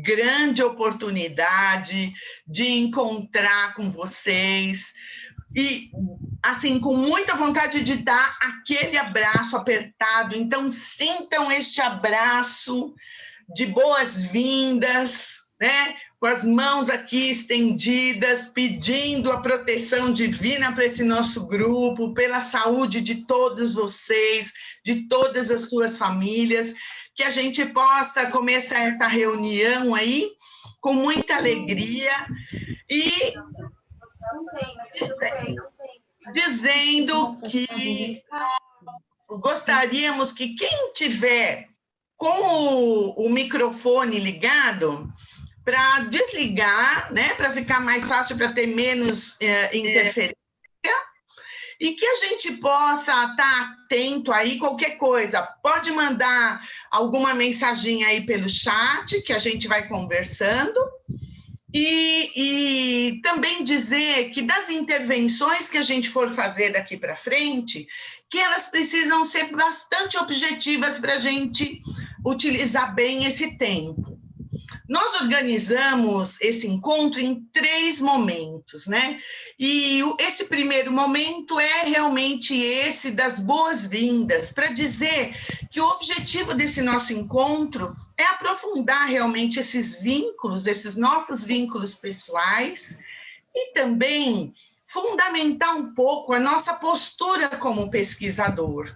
grande oportunidade de encontrar com vocês e, assim, com muita vontade de dar aquele abraço apertado. Então, sintam este abraço de boas-vindas, né? Com as mãos aqui estendidas, pedindo a proteção divina para esse nosso grupo, pela saúde de todos vocês, de todas as suas famílias, que a gente possa começar essa reunião aí com muita alegria e dizendo que gostaríamos que quem tiver com o microfone ligado, para desligar, né, para ficar mais fácil, para ter menos interferência, e que a gente possa estar atento aí, qualquer coisa. Pode mandar alguma mensagem aí pelo chat, que a gente vai conversando, e também dizer que das intervenções que a gente for fazer daqui para frente, que elas precisam ser bastante objetivas para a gente utilizar bem esse tempo. Nós organizamos esse encontro em 3 momentos, né? E esse primeiro momento é realmente esse das boas-vindas, para dizer que o objetivo desse nosso encontro é aprofundar realmente esses vínculos, esses nossos vínculos pessoais, e também fundamentar um pouco a nossa postura como pesquisador.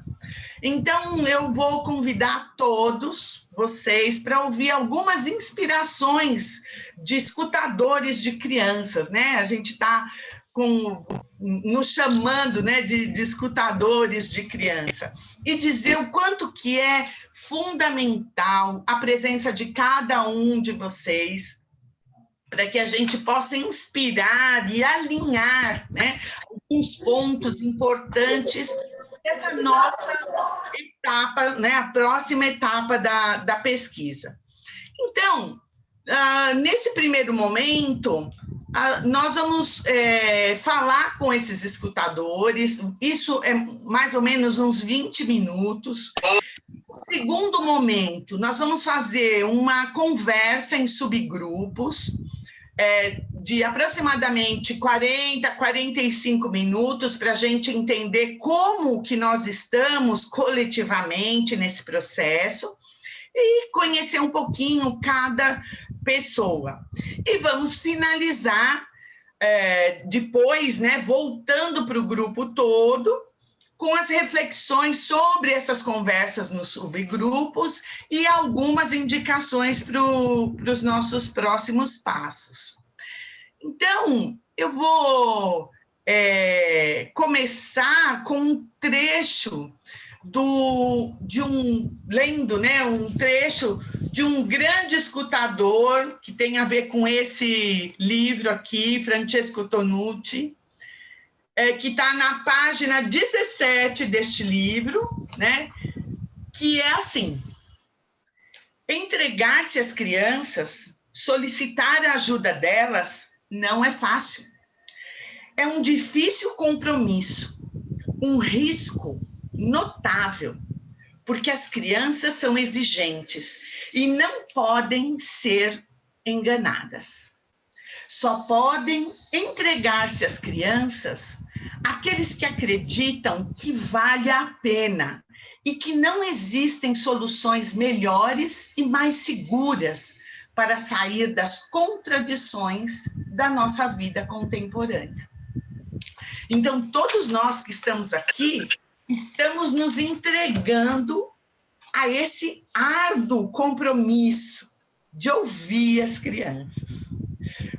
Então, eu vou convidar todos vocês para ouvir algumas inspirações de escutadores de crianças, né? A gente está nos chamando, né, de escutadores de criança, e dizer o quanto que é fundamental a presença de cada um de vocês, para que a gente possa inspirar e alinhar, né, alguns pontos importantes dessa nossa etapa, né, a próxima etapa da pesquisa. Então, nesse primeiro momento, nós vamos falar com esses escutadores, isso é mais ou menos uns 20 minutos. No segundo momento, nós vamos fazer uma conversa em subgrupos, de aproximadamente 40, 45 minutos, para a gente entender como que nós estamos coletivamente nesse processo e conhecer um pouquinho cada pessoa. E vamos finalizar depois, né, voltando para o grupo todo, com as reflexões sobre essas conversas nos subgrupos e algumas indicações para os nossos próximos passos. Então, eu vou começar com um trecho lendo, né, um trecho de um grande escutador que tem a ver com esse livro aqui, Francesco Tonucci, que está na página 17 deste livro, né? Que é assim: entregar-se às crianças, solicitar a ajuda delas, não é fácil. É um difícil compromisso, um risco notável, porque as crianças são exigentes e não podem ser enganadas. Só podem entregar-se às crianças aqueles que acreditam que vale a pena e que não existem soluções melhores e mais seguras para sair das contradições da nossa vida contemporânea. Então, todos nós que estamos aqui, estamos nos entregando a esse árduo compromisso de ouvir as crianças.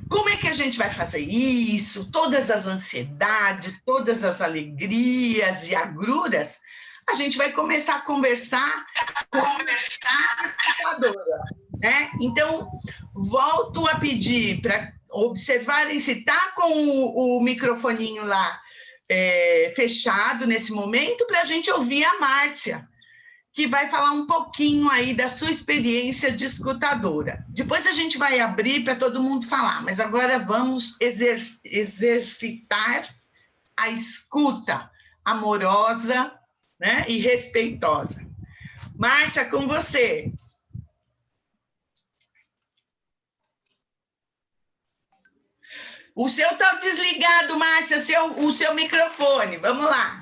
Como é que a gente vai fazer isso? Todas as ansiedades, todas as alegrias e agruras, a gente vai começar a conversar com a computadora, né? Então, volto a pedir para observarem se está com o microfoninho lá fechado nesse momento, para a gente ouvir a Márcia, que vai falar um pouquinho aí da sua experiência de escutadora. Depois a gente vai abrir para todo mundo falar, mas agora vamos exercitar a escuta amorosa, né, e respeitosa. Márcia, com você. O seu está desligado, Márcia, o seu microfone. Vamos lá.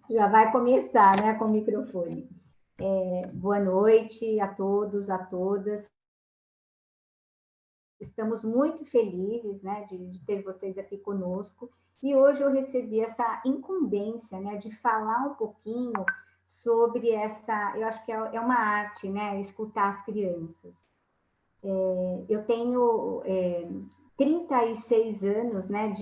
Já vai começar, né, com o microfone. Boa noite a todos, a todas. Estamos muito felizes, né, de ter vocês aqui conosco. E hoje eu recebi essa incumbência, né, de falar um pouquinho sobre essa... Eu acho que é uma arte, né, escutar as crianças. Eu tenho 36 anos, né,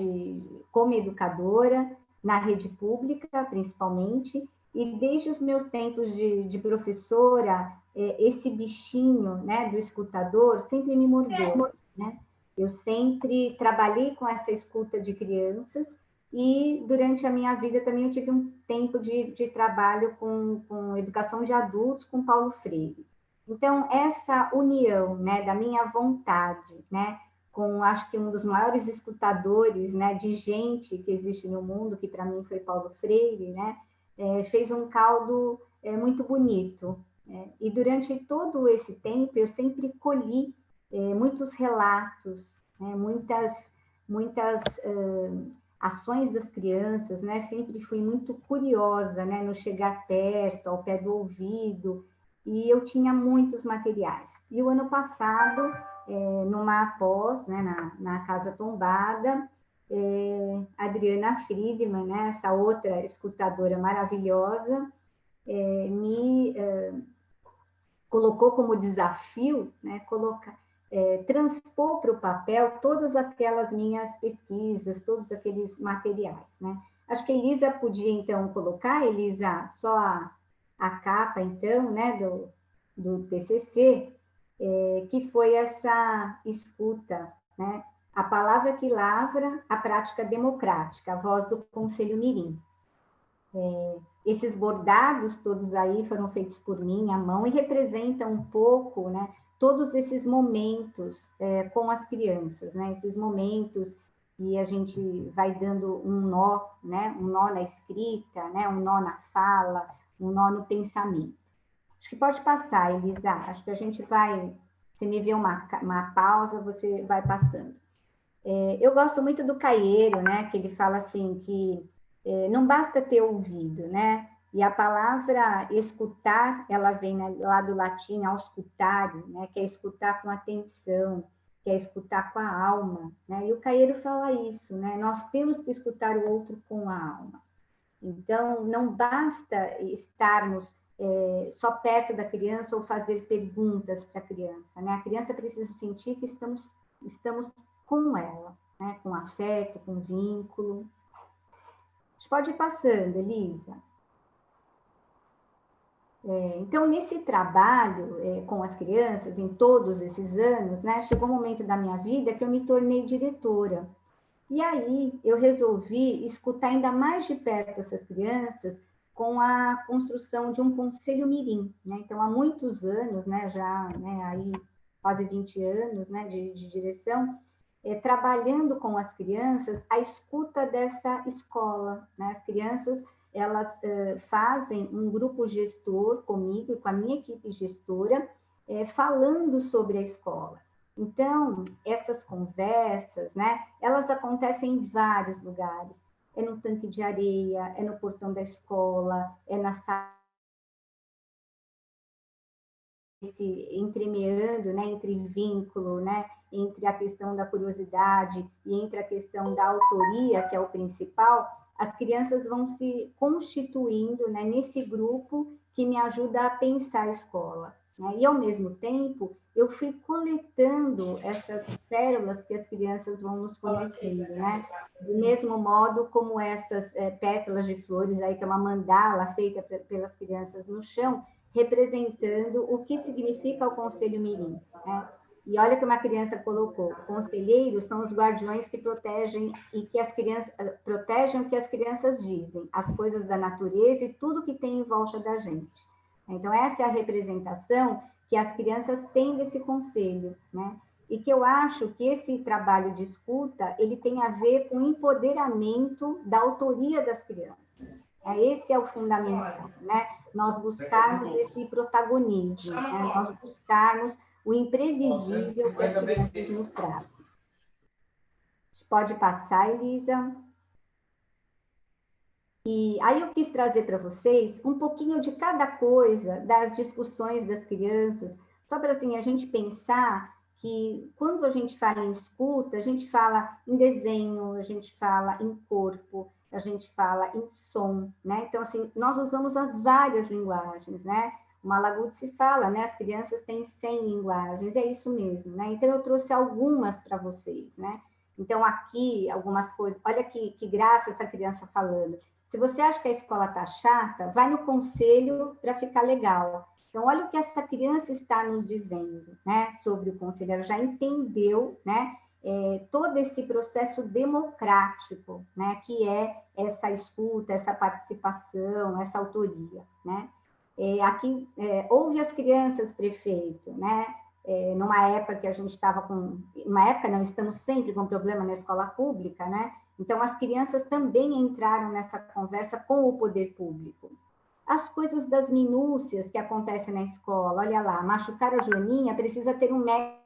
como educadora, na rede pública, principalmente, e desde os meus tempos de professora, esse bichinho, né, do escutador sempre me mordeu, né? Eu sempre trabalhei com essa escuta de crianças e durante a minha vida também eu tive um tempo de trabalho com educação de adultos com Paulo Freire. Então, essa união, né, da minha vontade, né, com, acho que um dos maiores escutadores, né, de gente que existe no mundo, que para mim foi Paulo Freire, né, fez um caldo muito bonito. E durante todo esse tempo, eu sempre colhi muitos relatos, né, muitas ações das crianças, né, sempre fui muito curiosa, né, no chegar perto, ao pé do ouvido, e eu tinha muitos materiais. E o ano passado, numa pós, né, na Casa Tombada, Adriana Friedman, né, essa outra escutadora maravilhosa, me colocou como desafio, né, transpor para o papel todas aquelas minhas pesquisas, todos aqueles materiais, né? Acho que a Elisa podia, então, colocar, Elisa, só a capa, então, né, do TCC, que foi essa escuta, né? A palavra que lavra, a prática democrática, a voz do Conselho Mirim. Esses bordados todos aí foram feitos por mim, à mão, e representam um pouco, né, todos esses momentos com as crianças, né, esses momentos que a gente vai dando um nó, né, um nó na escrita, né, um nó na fala, um nó no pensamento. Acho que pode passar, Elisa, acho que a gente vai, se me vê uma pausa, você vai passando. Eu gosto muito do Caeiro, né, que ele fala assim, que não basta ter ouvido, né, e a palavra escutar, ela vem lá do latim auscultare, né, que é escutar com atenção, que é escutar com a alma, né, e o Caeiro fala isso, né, nós temos que escutar o outro com a alma. Então, não basta estarmos só perto da criança ou fazer perguntas para a criança, né? A criança precisa sentir que estamos com ela, né? Com afeto, com vínculo. A gente pode ir passando, Elisa. Então, nesse trabalho com as crianças, em todos esses anos, né? Chegou um momento da minha vida que eu me tornei diretora. E aí eu resolvi escutar ainda mais de perto essas crianças com a construção de um conselho mirim, né? Então, há muitos anos, né, já, né, aí quase 20 anos, né, de direção, trabalhando com as crianças a escuta dessa escola, né? As crianças, elas fazem um grupo gestor comigo e com a minha equipe gestora, falando sobre a escola. Então, essas conversas, né, elas acontecem em vários lugares. É no tanque de areia, é no portão da escola, é na sala, entremeando, né, entre vínculo, né, entre a questão da curiosidade e entre a questão da autoria, que é o principal, as crianças vão se constituindo, né, nesse grupo que me ajuda a pensar a escola. Né? E, ao mesmo tempo, eu fui coletando essas pérolas que as crianças vão nos fornecendo, né? Do mesmo modo como essas pétalas de flores, aí, que é uma mandala feita pelas crianças no chão, representando o que significa o Conselho Mirim. Né? E olha que uma criança colocou, conselheiros são os guardiões que protegem e que as crianças protegem o que as crianças dizem, as coisas da natureza e tudo que tem em volta da gente. Então, essa é a representação que as crianças têm desse conselho, né? E que eu acho que esse trabalho de escuta, ele tem a ver com o empoderamento da autoria das crianças. Esse é o fundamental, né? Nós buscarmos esse protagonismo, né? Nós buscarmos o imprevisível que as crianças nos trazem. Pode passar, Elisa. E aí eu quis trazer para vocês um pouquinho de cada coisa das discussões das crianças, só para assim, a gente pensar que quando a gente fala em escuta, a gente fala em desenho, a gente fala em corpo, a gente fala em som, né? Então, assim, nós usamos as várias linguagens, né? O Malaguzzi fala, né? As crianças têm 100 linguagens, é isso mesmo, né? Então, eu trouxe algumas para vocês, né? Então, aqui, algumas coisas. Olha que graça essa criança falando. Se você acha que a escola está chata, vai no conselho para ficar legal. Então, olha o que essa criança está nos dizendo, né, sobre o conselho. Ela já entendeu, né, todo esse processo democrático, né, que é essa escuta, essa participação, essa autoria, né. Aqui, ouve as crianças, prefeito, né, numa época que a gente estava com... Uma época, não, estamos sempre com problema na escola pública, né, então, as crianças também entraram nessa conversa com o poder público. As coisas das minúcias que acontecem na escola, olha lá, machucar a Joaninha, precisa ter um médico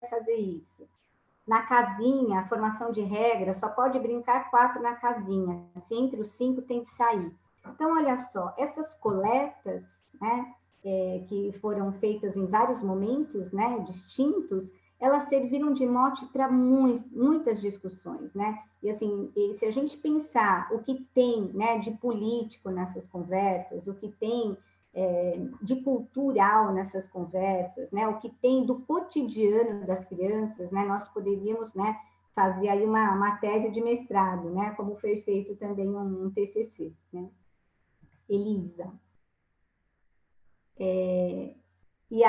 para fazer isso. Na casinha, a formação de regra, só pode brincar 4 na casinha, se entre os 5 tem que sair. Então, olha só, essas coletas, né, que foram feitas em vários momentos, né, distintos, elas serviram de mote para muitas discussões, né? E assim, se a gente pensar o que tem, né, de político nessas conversas, o que tem de cultural nessas conversas, né? O que tem do cotidiano das crianças, né? Nós poderíamos, né, fazer aí uma tese de mestrado, né? Como foi feito também um TCC, né? Elisa. E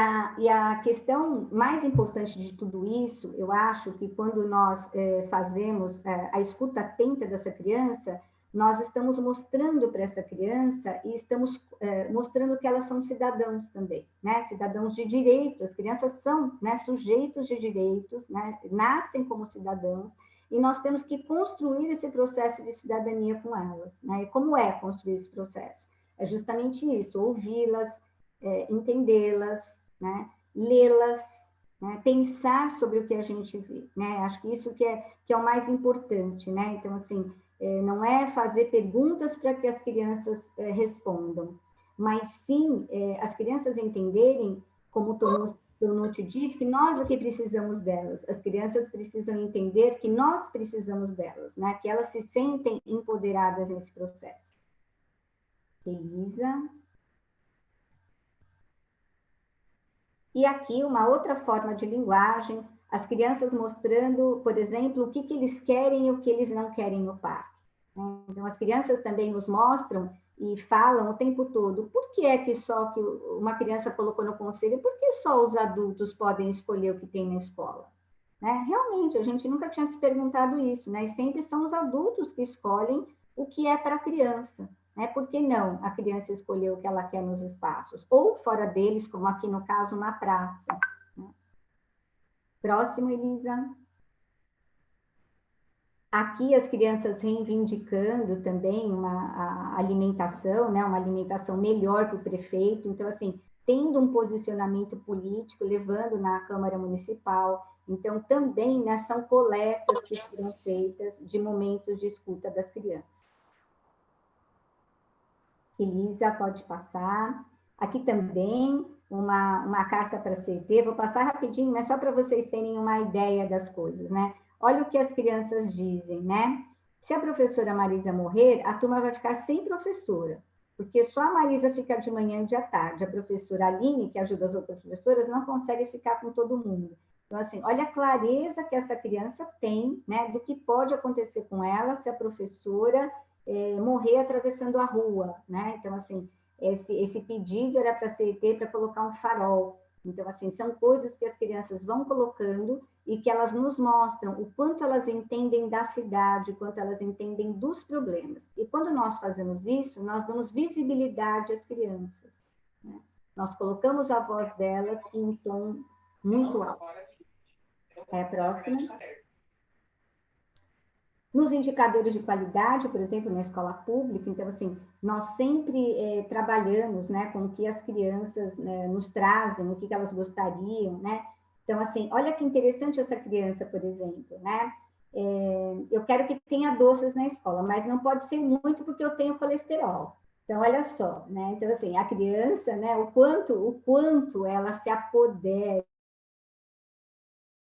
a questão mais importante de tudo isso, eu acho que quando nós fazemos a escuta atenta dessa criança, nós estamos mostrando para essa criança e estamos mostrando que elas são cidadãos também, né? Cidadãos de direito. As crianças são, né, sujeitos de direitos, né? Nascem como cidadãos, e nós temos que construir esse processo de cidadania com elas, né? E como é construir esse processo? É justamente isso, ouvi-las, entendê-las, né? Lê-las, né? Pensar sobre o que a gente vê, né? Acho que isso que é o mais importante, né? Então, assim, não é fazer perguntas para que as crianças respondam, mas sim as crianças entenderem, como o Tonucci diz, que nós aqui precisamos delas. As crianças precisam entender que nós precisamos delas, né? Que elas se sentem empoderadas nesse processo. Elisa. E aqui uma outra forma de linguagem, as crianças mostrando, por exemplo, o que eles querem e o que eles não querem no parque. Então, as crianças também nos mostram e falam o tempo todo, por que é que só que uma criança colocou no conselho, por que só os adultos podem escolher o que tem na escola? Né? Realmente, a gente nunca tinha se perguntado isso, né? E sempre são os adultos que escolhem o que é para a criança. Né? Por que não a criança escolher o que ela quer nos espaços? Ou fora deles, como aqui no caso, na praça. Né? Próximo, Elisa. Aqui as crianças reivindicando também a alimentação, né? Uma alimentação melhor para o prefeito. Então, assim, tendo um posicionamento político, levando na Câmara Municipal. Então, também, né, são coletas que serão feitas de momentos de escuta das crianças. Elisa, pode passar. Aqui também uma carta para a CT. Vou passar rapidinho, mas só para vocês terem uma ideia das coisas, né? Olha o que as crianças dizem, né? Se a professora Marisa morrer, a turma vai ficar sem professora, porque só a Marisa fica de manhã e de tarde. A professora Aline, que ajuda as outras professoras, não consegue ficar com todo mundo. Então, assim, olha a clareza que essa criança tem, né, do que pode acontecer com ela se a professora morrer atravessando a rua, né? Então, assim, esse pedido era para a CET para colocar um farol. Então, assim, são coisas que as crianças vão colocando e que elas nos mostram o quanto elas entendem da cidade, o quanto elas entendem dos problemas. E quando nós fazemos isso, nós damos visibilidade às crianças. Né? Nós colocamos a voz delas em um tom muito alto. Próxima. Nos indicadores de qualidade, por exemplo, na escola pública, então, assim, nós sempre trabalhamos, né, com o que as crianças nos trazem, o que elas gostariam, né? Então, assim, olha que interessante essa criança, por exemplo, né? Eu quero que tenha doces na escola, mas não pode ser muito porque eu tenho colesterol. Então, olha só, né? Então, assim, a criança, né? O quanto ela se apodera,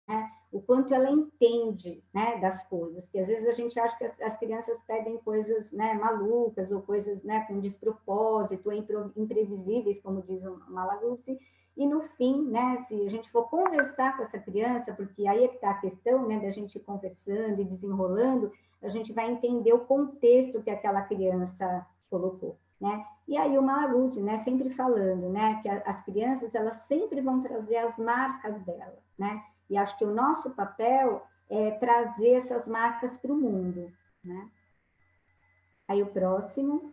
né? O quanto ela entende, né, das coisas, que às vezes a gente acha que as crianças pedem coisas, né, malucas ou coisas, né, com despropósito, imprevisíveis, como diz o Malaguzzi, e no fim, né, se a gente for conversar com essa criança, porque aí é que está a questão, né, da gente ir conversando e desenrolando, a gente vai entender o contexto que aquela criança colocou, né? E aí o Malaguzzi, né, sempre falando, né, que as crianças, elas sempre vão trazer as marcas dela, né? E acho que o nosso papel é trazer essas marcas para o mundo, né? Aí o próximo.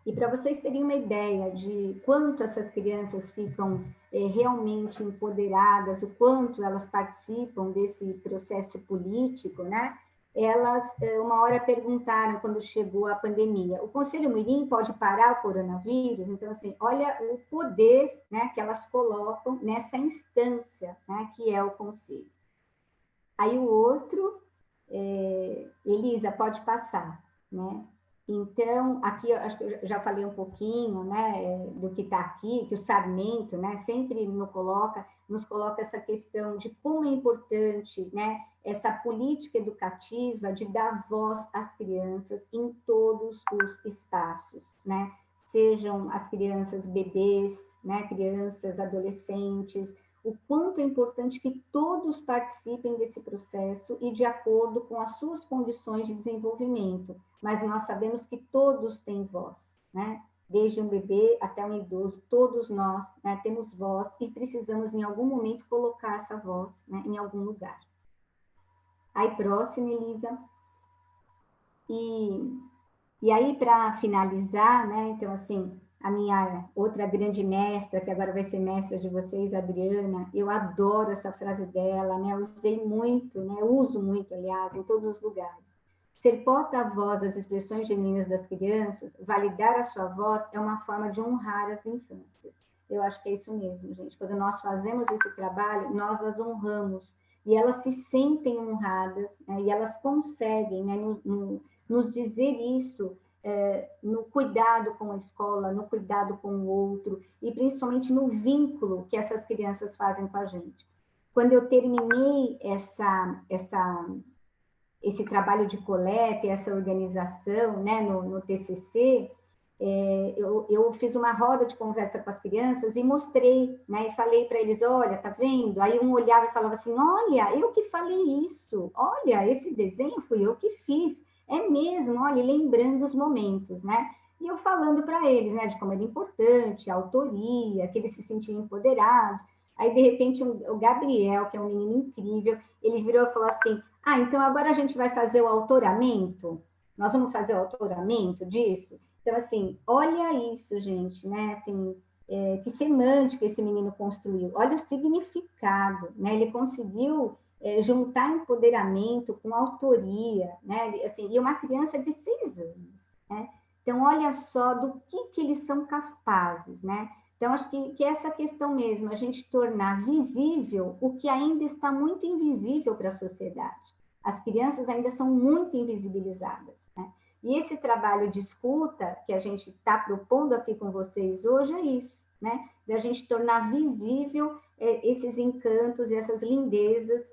E para vocês terem uma ideia de quanto essas crianças ficam realmente empoderadas, o quanto elas participam desse processo político, né? Elas, uma hora perguntaram, quando chegou a pandemia, o Conselho Mirim pode parar o coronavírus? Então, assim, olha o poder, né, que elas colocam nessa instância, né, que é o Conselho. Aí o outro, Elisa, pode passar, né? Então, aqui eu acho que eu já falei um pouquinho, né, do que está aqui, que o Sarmento, né, sempre nos coloca essa questão de como é importante, né, essa política educativa de dar voz às crianças em todos os espaços, né, sejam as crianças bebês, né, crianças, adolescentes, o quanto é importante que todos participem desse processo e de acordo com as suas condições de desenvolvimento. Mas nós sabemos que todos têm voz, né? Desde um bebê até um idoso, todos nós, né, temos voz e precisamos, em algum momento, colocar essa voz, né, em algum lugar. Aí, próximo, Elisa. E aí, para finalizar, né, então, assim, a minha outra grande mestra, que agora vai ser mestra de vocês, Adriana, eu adoro essa frase dela, né, eu usei muito, né, uso muito, aliás, em todos os lugares. Ser porta-voz das expressões genuínas das crianças, validar a sua voz, é uma forma de honrar as infâncias. Eu acho que é isso mesmo, gente. Quando nós fazemos esse trabalho, nós as honramos, e elas se sentem honradas, né, e elas conseguem, né, nos dizer isso, no cuidado com a escola, no cuidado com o outro, e principalmente no vínculo que essas crianças fazem com a gente. Quando eu terminei esse trabalho de coleta, essa organização, né, no TCC, eu fiz uma roda de conversa com as crianças e mostrei, né, e falei para eles, olha, tá vendo? Aí um olhava e falava assim, olha, eu que falei isso, olha, esse desenho fui eu que fiz, é mesmo, olha, lembrando os momentos, né? E eu falando para eles, né, de como era importante, a autoria, que eles se sentiam empoderados. Aí, de repente, o Gabriel, que é um menino incrível, ele virou e falou assim, então agora a gente vai fazer o autoramento? Nós vamos fazer o autoramento disso? Então, assim, olha isso, gente, né? Assim, que semântica esse menino construiu. Olha o significado, né? Ele conseguiu juntar empoderamento com autoria, né? Assim, e uma criança de 6 anos, né? Então, olha só do que eles são capazes, né? Então, acho que essa questão mesmo, a gente tornar visível o que ainda está muito invisível para a sociedade. As crianças ainda são muito invisibilizadas, né? E esse trabalho de escuta que a gente está propondo aqui com vocês hoje é isso, né? Da gente tornar visível esses encantos e essas lindezas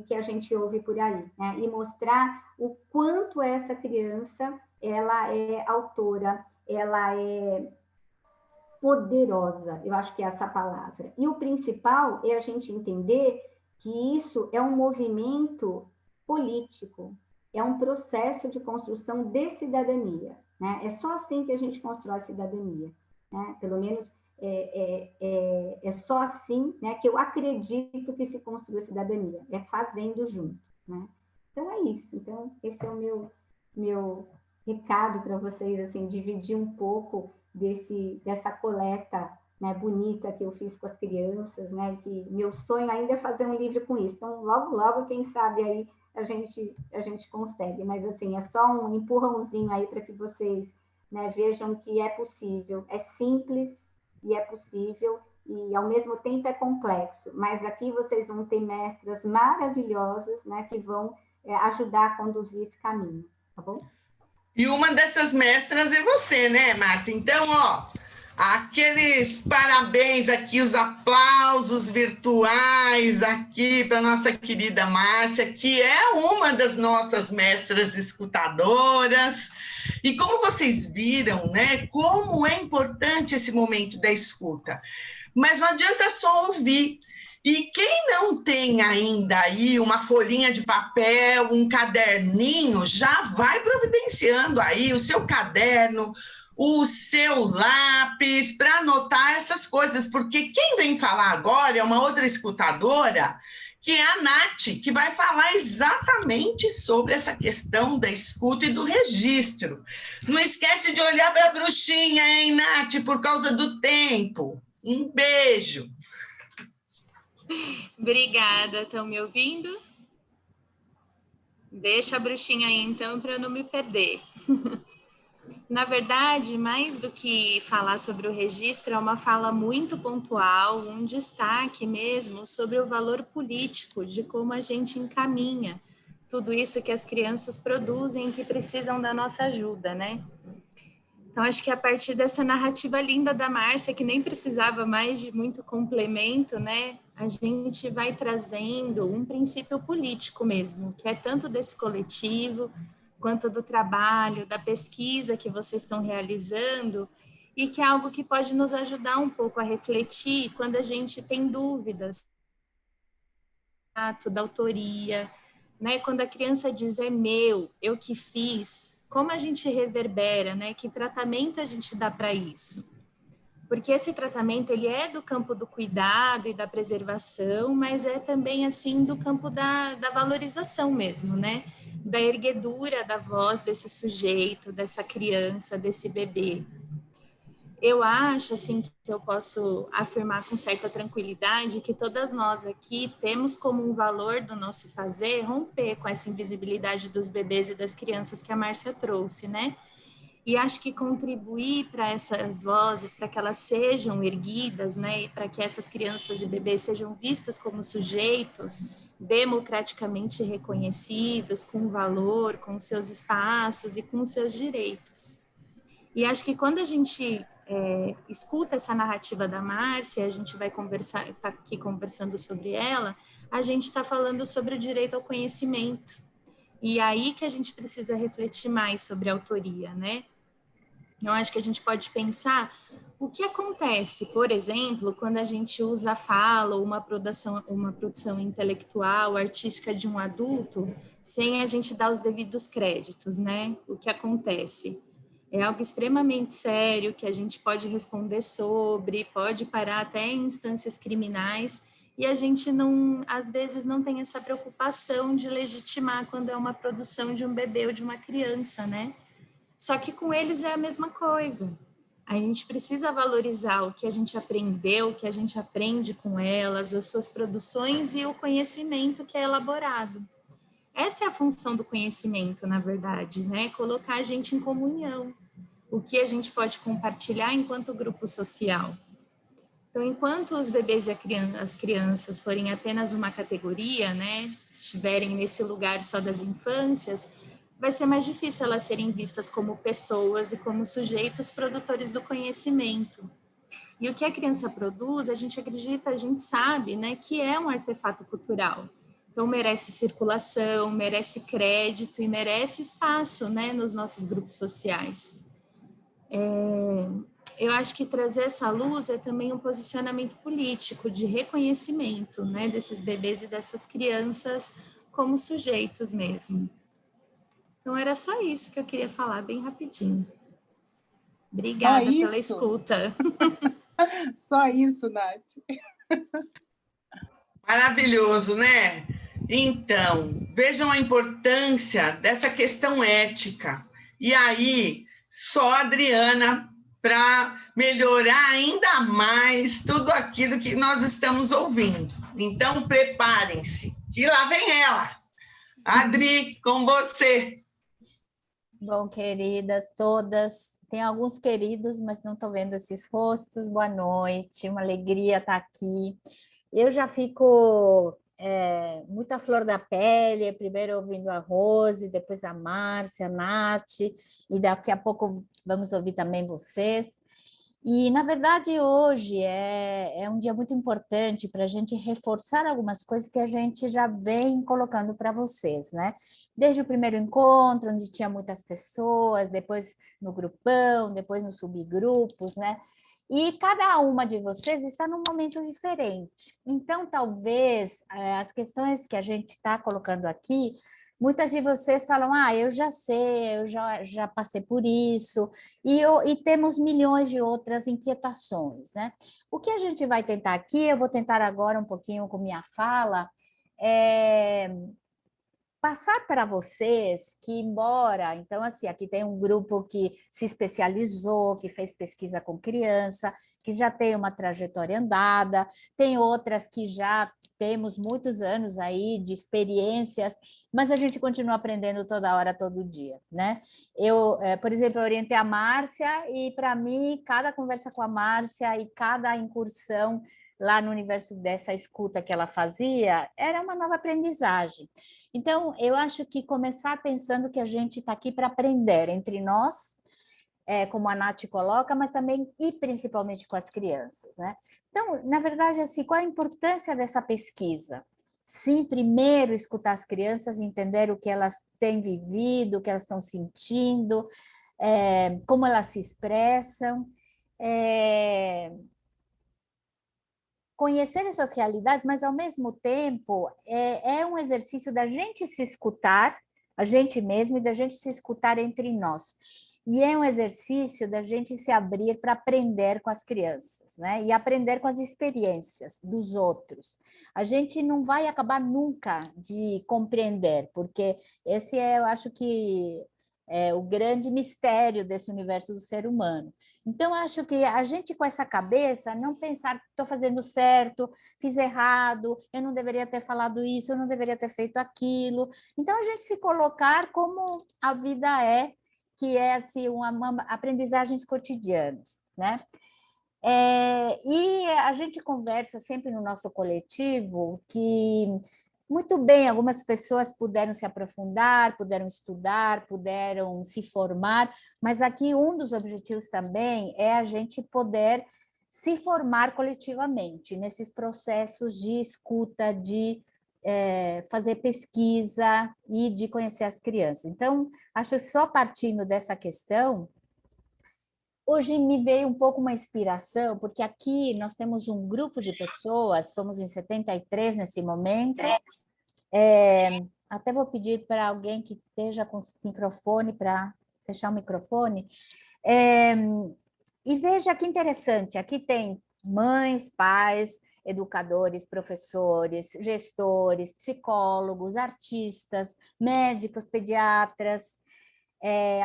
que a gente ouve por aí, né? E mostrar o quanto essa criança, ela é autora, ela é poderosa, eu acho que é essa palavra. E o principal é a gente entender que isso é um movimento político, é um processo de construção de cidadania, né? É só assim que a gente constrói cidadania, né? Pelo menos é só assim, né, que eu acredito que se construa cidadania, é fazendo junto, né? Então é isso. Então esse é o meu recado para vocês, assim, dividir um pouco dessa coleta, né, bonita que eu fiz com as crianças, né, que meu sonho ainda é fazer um livro com isso. Então, logo, quem sabe aí a gente consegue, mas assim, é só um empurrãozinho aí para que vocês, né, vejam que é possível, é simples e é possível, e ao mesmo tempo é complexo, mas aqui vocês vão ter mestras maravilhosas, né, que vão ajudar a conduzir esse caminho, tá bom? E uma dessas mestras é você, né, Márcia? Então, ó, aqueles parabéns aqui, os aplausos virtuais aqui para nossa querida Márcia, que é uma das nossas mestras escutadoras. E como vocês viram, né, como é importante esse momento da escuta. Mas não adianta só ouvir. E quem não tem ainda aí uma folhinha de papel, um caderninho, já vai providenciando aí o seu caderno, o seu lápis para anotar essas coisas, porque quem vem falar agora é uma outra escutadora, que é a Nath, que vai falar exatamente sobre essa questão da escuta e do registro. Não esquece de olhar para a bruxinha, hein, Nath, por causa do tempo. Um beijo. Obrigada, estão me ouvindo? Deixa a bruxinha aí, então, para eu não me perder. Na verdade, mais do que falar sobre o registro, é uma fala muito pontual, um destaque mesmo sobre o valor político, de como a gente encaminha tudo isso que as crianças produzem e que precisam da nossa ajuda, né? Então, acho que a partir dessa narrativa linda da Márcia, que nem precisava mais de muito complemento, né? A gente vai trazendo um princípio político mesmo, que é tanto desse coletivo, quanto do trabalho, da pesquisa que vocês estão realizando, e que é algo que pode nos ajudar um pouco a refletir quando a gente tem dúvidas da autoria, né? Quando a criança diz é meu, eu que fiz, como a gente reverbera, né? Que tratamento a gente dá para isso? Porque esse tratamento ele é do campo do cuidado e da preservação, mas é também assim do campo da valorização mesmo, né? Da erguedura da voz desse sujeito, dessa criança, desse bebê. Eu acho, assim, que eu posso afirmar com certa tranquilidade que todas nós aqui temos como um valor do nosso fazer romper com essa invisibilidade dos bebês e das crianças que a Márcia trouxe, né? E acho que contribuir para essas vozes, para que elas sejam erguidas, né? E para que essas crianças e bebês sejam vistas como sujeitos democraticamente reconhecidos, com valor, com seus espaços e com seus direitos. E acho que quando a gente escuta essa narrativa da Márcia, a gente vai conversar, está aqui conversando sobre ela, a gente está falando sobre o direito ao conhecimento. E aí que a gente precisa refletir mais sobre a autoria, né? Eu acho que a gente pode pensar o que acontece, por exemplo, quando a gente usa a fala ou uma produção intelectual, artística de um adulto, sem a gente dar os devidos créditos, né? O que acontece? É algo extremamente sério que a gente pode responder sobre, pode parar até em instâncias criminais, e a gente não, às vezes, não tem essa preocupação de legitimar quando é uma produção de um bebê ou de uma criança, né? Só que com eles é a mesma coisa. A gente precisa valorizar o que a gente aprendeu, o que a gente aprende com elas, as suas produções e o conhecimento que é elaborado. Essa é a função do conhecimento, na verdade, né? Colocar a gente em comunhão. O que a gente pode compartilhar enquanto grupo social. Então, enquanto os bebês e as crianças forem apenas uma categoria, né? Estiverem nesse lugar só das infâncias, vai ser mais difícil elas serem vistas como pessoas e como sujeitos produtores do conhecimento. E o que a criança produz, a gente acredita, a gente sabe, né, que é um artefato cultural. Então, merece circulação, merece crédito e merece espaço, né, nos nossos grupos sociais. Eu acho que trazer essa luz é também um posicionamento político de reconhecimento, né, desses bebês e dessas crianças como sujeitos mesmo. Então, era só isso que eu queria falar, bem rapidinho. Obrigada pela escuta. Só isso, Nath. Maravilhoso, né? Então, vejam a importância dessa questão ética. E aí, só a Adriana para melhorar ainda mais tudo aquilo que nós estamos ouvindo. Então, preparem-se, que lá vem ela. Adri, com você. Bom, queridas todas, tem alguns queridos, mas não estou vendo esses rostos. Boa noite, uma alegria estar aqui. Eu já fico muito à flor da pele, primeiro ouvindo a Rose, depois a Márcia, a Nath, e daqui a pouco vamos ouvir também vocês. E, na verdade, hoje é um dia muito importante para a gente reforçar algumas coisas que a gente já vem colocando para vocês, né? Desde o primeiro encontro, onde tinha muitas pessoas, depois no grupão, depois nos subgrupos, né? E cada uma de vocês está num momento diferente. Então, talvez, as questões que a gente está colocando aqui, muitas de vocês falam, eu já sei, eu já passei por isso, e temos milhões de outras inquietações, né? O que a gente vai tentar aqui, eu vou tentar agora um pouquinho com minha fala, passar para vocês que, embora, então, assim, aqui tem um grupo que se especializou, que fez pesquisa com criança, que já tem uma trajetória andada, tem outras que já temos muitos anos aí de experiências, mas a gente continua aprendendo toda hora, todo dia, né? Eu, por exemplo, orientei a Márcia e, para mim, cada conversa com a Márcia e cada incursão lá no universo dessa escuta que ela fazia, era uma nova aprendizagem. Então, eu acho que começar pensando que a gente está aqui para aprender entre nós, como a Nath coloca, mas também e principalmente com as crianças, né? Então, na verdade, assim, qual a importância dessa pesquisa? Sim, primeiro escutar as crianças, entender o que elas têm vivido, o que elas estão sentindo, como elas se expressam, conhecer essas realidades, mas, ao mesmo tempo, é um exercício da gente se escutar, a gente mesmo, e da gente se escutar entre nós. E é um exercício da gente se abrir para aprender com as crianças, né? E aprender com as experiências dos outros. A gente não vai acabar nunca de compreender, porque esse eu acho que é o grande mistério desse universo do ser humano. Então, acho que a gente, com essa cabeça, não pensar, estou fazendo certo, fiz errado, eu não deveria ter falado isso, eu não deveria ter feito aquilo. Então, a gente se colocar como a vida é, que é assim, aprendizagens cotidianas, né? E a gente conversa sempre no nosso coletivo que, muito bem, algumas pessoas puderam se aprofundar, puderam estudar, puderam se formar, mas aqui um dos objetivos também é a gente poder se formar coletivamente nesses processos de escuta, de fazer pesquisa e de conhecer as crianças. Então, acho que só partindo dessa questão, hoje me veio um pouco uma inspiração, porque aqui nós temos um grupo de pessoas, somos em 73 nesse momento, até vou pedir para alguém que esteja com o microfone, para fechar o microfone, e veja que interessante, aqui tem mães, pais, educadores, professores, gestores, psicólogos, artistas, médicos, pediatras,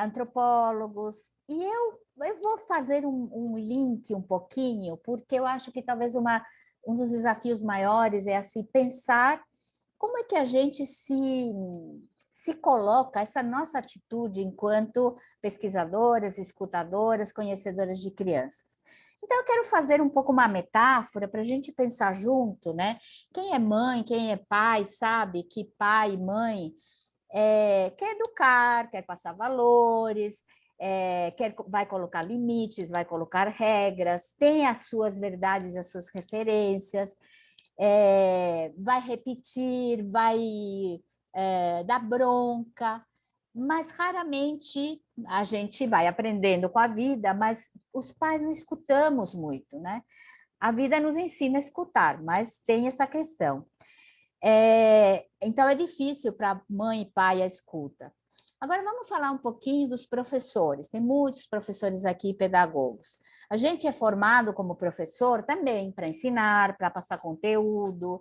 antropólogos, e eu vou fazer um link um pouquinho, porque eu acho que talvez um dos desafios maiores é assim, pensar como é que a gente se coloca, essa nossa atitude enquanto pesquisadoras, escutadoras, conhecedoras de crianças. Então, eu quero fazer um pouco uma metáfora para a gente pensar junto, né? Quem é mãe, quem é pai, sabe que pai e mãe quer educar, quer passar valores, vai colocar limites, vai colocar regras, tem as suas verdades, as suas referências, vai repetir, vai dar bronca, mas raramente a gente vai aprendendo com a vida, mas os pais não escutamos muito, né? A vida nos ensina a escutar, mas tem essa questão. Então, é difícil para mãe e pai a escuta. Agora, vamos falar um pouquinho dos professores. Tem muitos professores aqui, pedagogos. A gente é formado como professor também para ensinar, para passar conteúdo,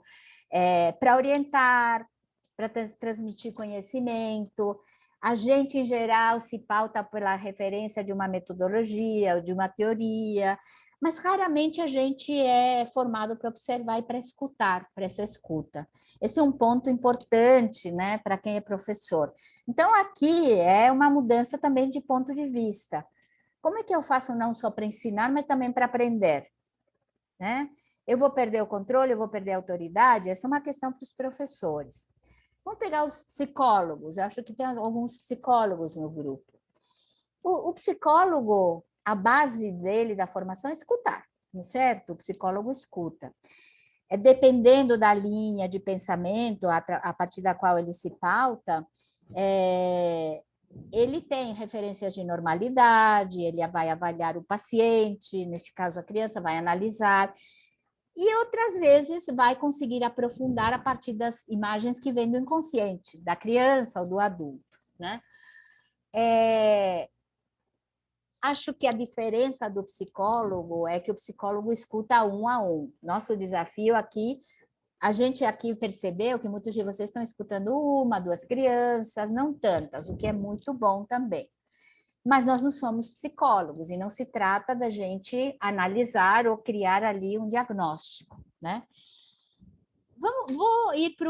para orientar, para transmitir conhecimento. A gente, em geral, se pauta pela referência de uma metodologia, de uma teoria, mas raramente a gente é formado para observar e para escutar, para essa escuta. Esse é um ponto importante, né, para quem é professor. Então, aqui é uma mudança também de ponto de vista. como é que eu faço não só para ensinar, mas também para aprender? Né? Eu vou perder o controle, eu vou perder a autoridade? Essa é uma questão para os professores. Vamos pegar os psicólogos, eu acho que tem alguns psicólogos no grupo. O psicólogo, a base dele, da formação, é escutar, não é certo? O psicólogo escuta. Dependendo da linha de pensamento a partir da qual ele se pauta, ele tem referências de normalidade, ele vai avaliar o paciente, neste caso a criança, vai analisar, e outras vezes vai conseguir aprofundar a partir das imagens que vêm do inconsciente, da criança ou do adulto, né? Acho que a diferença do psicólogo é que o psicólogo escuta um a um. Nosso desafio aqui, a gente aqui percebeu que muitos de vocês estão escutando uma, duas crianças, não tantas, o que é muito bom também. Mas nós não somos psicólogos e não se trata da gente analisar ou criar ali um diagnóstico, né? Vou ir para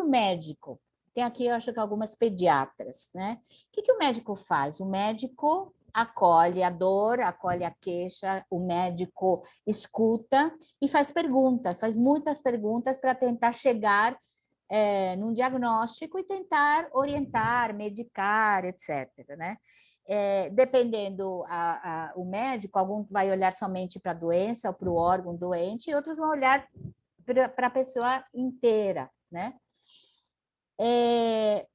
o médico. Tem aqui, eu acho que algumas pediatras, né? O que o médico faz? O médico acolhe a dor, acolhe a queixa, o médico escuta e faz perguntas, faz muitas perguntas para tentar chegar num diagnóstico e tentar orientar, medicar, etc. Né? Dependendo o médico, algum vai olhar somente para a doença ou para o órgão doente, e outros vão olhar para a pessoa inteira, né?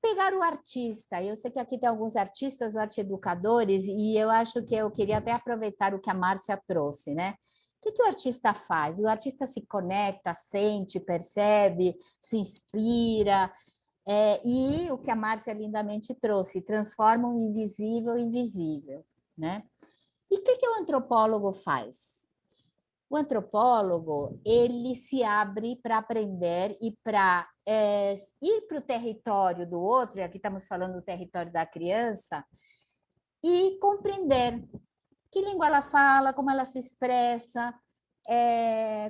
Pegar o artista, eu sei que aqui tem alguns artistas, arte-educadores, e eu acho que eu queria até aproveitar o que a Márcia trouxe, né? O que o artista faz? O artista se conecta, sente, percebe, se inspira, e o que a Márcia lindamente trouxe, transforma o invisível em visível, né? E o que o antropólogo faz? O antropólogo, ele se abre para aprender e para ir para o território do outro, e aqui estamos falando do território da criança, e compreender que língua ela fala, como ela se expressa,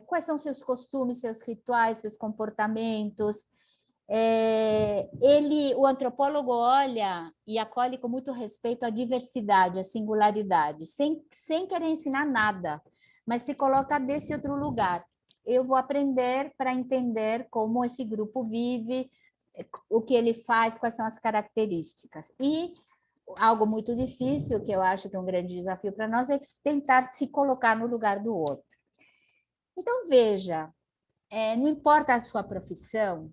quais são seus costumes, seus rituais, seus comportamentos. O antropólogo olha e acolhe com muito respeito a diversidade, a singularidade, sem querer ensinar nada, mas se coloca desse outro lugar. Eu vou aprender para entender como esse grupo vive, o que ele faz, quais são as características. E algo muito difícil, que eu acho que é um grande desafio para nós, é tentar se colocar no lugar do outro. Então, veja, não importa a sua profissão,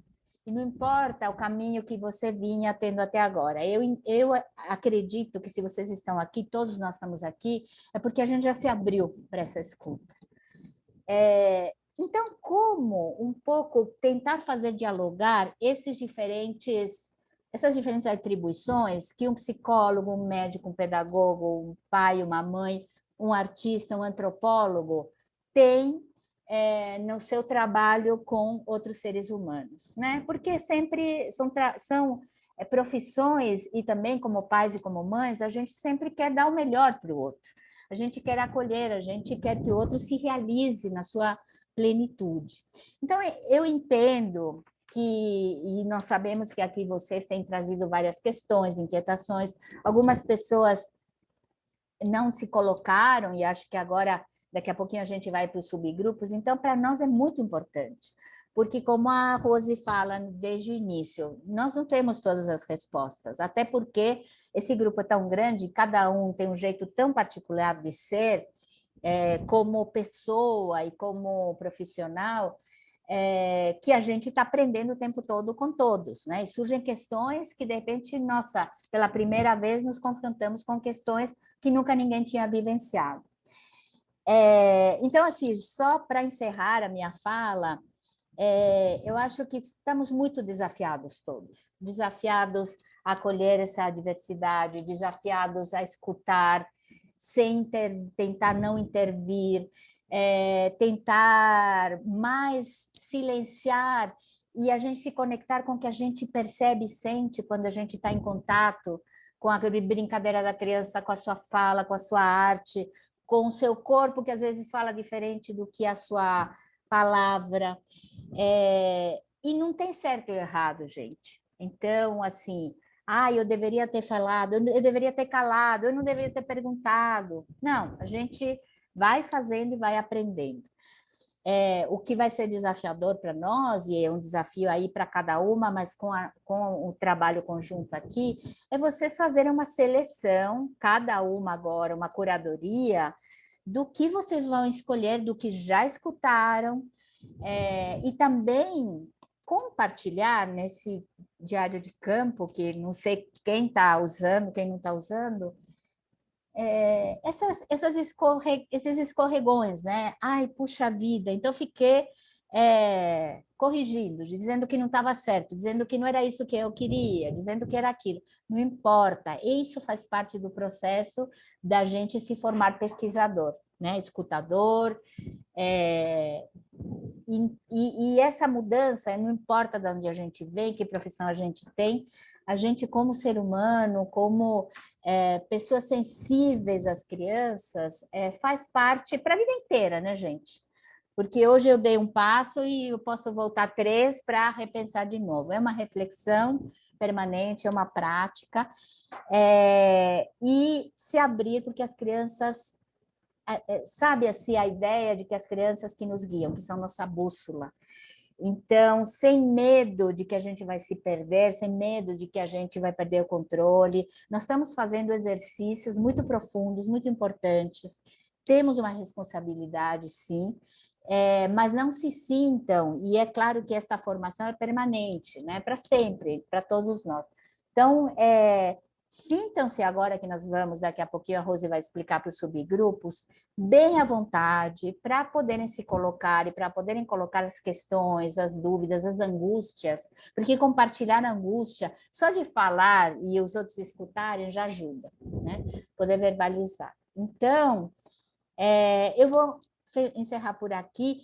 e não importa o caminho que você vinha tendo até agora. Eu acredito que se vocês estão aqui, todos nós estamos aqui, é porque a gente já se abriu para essa escuta. Então, como um pouco tentar fazer dialogar essas diferentes atribuições que um psicólogo, um médico, um pedagogo, um pai, uma mãe, um artista, um antropólogo tem no seu trabalho com outros seres humanos, né? Porque sempre são profissões, e também como pais e como mães, a gente sempre quer dar o melhor para o outro, a gente quer acolher, a gente quer que o outro se realize na sua plenitude. Então, eu entendo e nós sabemos que aqui vocês têm trazido várias questões, inquietações, algumas pessoas não se colocaram, e acho que agora, daqui a pouquinho, a gente vai para os subgrupos. Então, para nós é muito importante, porque, como a Rose fala desde o início, nós não temos todas as respostas, até porque esse grupo é tão grande, cada um tem um jeito tão particular de ser, como pessoa e como profissional, que a gente está aprendendo o tempo todo com todos, né? E surgem questões que, de repente, nossa, pela primeira vez nos confrontamos com questões que nunca ninguém tinha vivenciado. Então, assim, só para encerrar a minha fala, eu acho que estamos muito desafiados todos, desafiados a acolher essa diversidade, desafiados a escutar, sem tentar não intervir, tentar mais silenciar e a gente se conectar com o que a gente percebe e sente quando a gente está em contato com a brincadeira da criança, com a sua fala, com a sua arte, com o seu corpo, que às vezes fala diferente do que a sua palavra. E não tem certo ou errado, gente. Então, assim, eu deveria ter falado, eu deveria ter calado, eu não deveria ter perguntado. Não, a gente vai fazendo e vai aprendendo. O que vai ser desafiador para nós, e é um desafio aí para cada uma, mas com o trabalho conjunto aqui, é vocês fazerem uma seleção, cada uma agora, uma curadoria, do que vocês vão escolher, do que já escutaram, e também compartilhar nesse diário de campo, que não sei quem está usando, quem não está usando, esses escorregões, né? Ai, puxa vida, então fiquei corrigindo, dizendo que não estava certo, dizendo que não era isso que eu queria, dizendo que era aquilo. Não importa, isso faz parte do processo da gente se formar pesquisador, né? Escutador, e essa mudança, não importa de onde a gente vem, que profissão a gente tem, a gente como ser humano, como pessoas sensíveis às crianças, faz parte para a vida inteira, né, gente? Porque hoje eu dei um passo e eu posso voltar 3 para repensar de novo. É uma reflexão permanente, é uma prática, e se abrir, porque as crianças... sabe assim, a ideia de que as crianças que nos guiam, que são nossa bússola. Então, sem medo de que a gente vai se perder, sem medo de que a gente vai perder o controle, nós estamos fazendo exercícios muito profundos, muito importantes, temos uma responsabilidade, sim, mas não se sintam, e é claro que esta formação é permanente, né, para sempre, para todos nós. Então, sintam-se agora que nós vamos, daqui a pouquinho a Rose vai explicar para os subgrupos, bem à vontade, para poderem se colocar e para poderem colocar as questões, as dúvidas, as angústias, porque compartilhar a angústia, só de falar e os outros escutarem já ajuda, né? Poder verbalizar. Então, eu vou encerrar por aqui.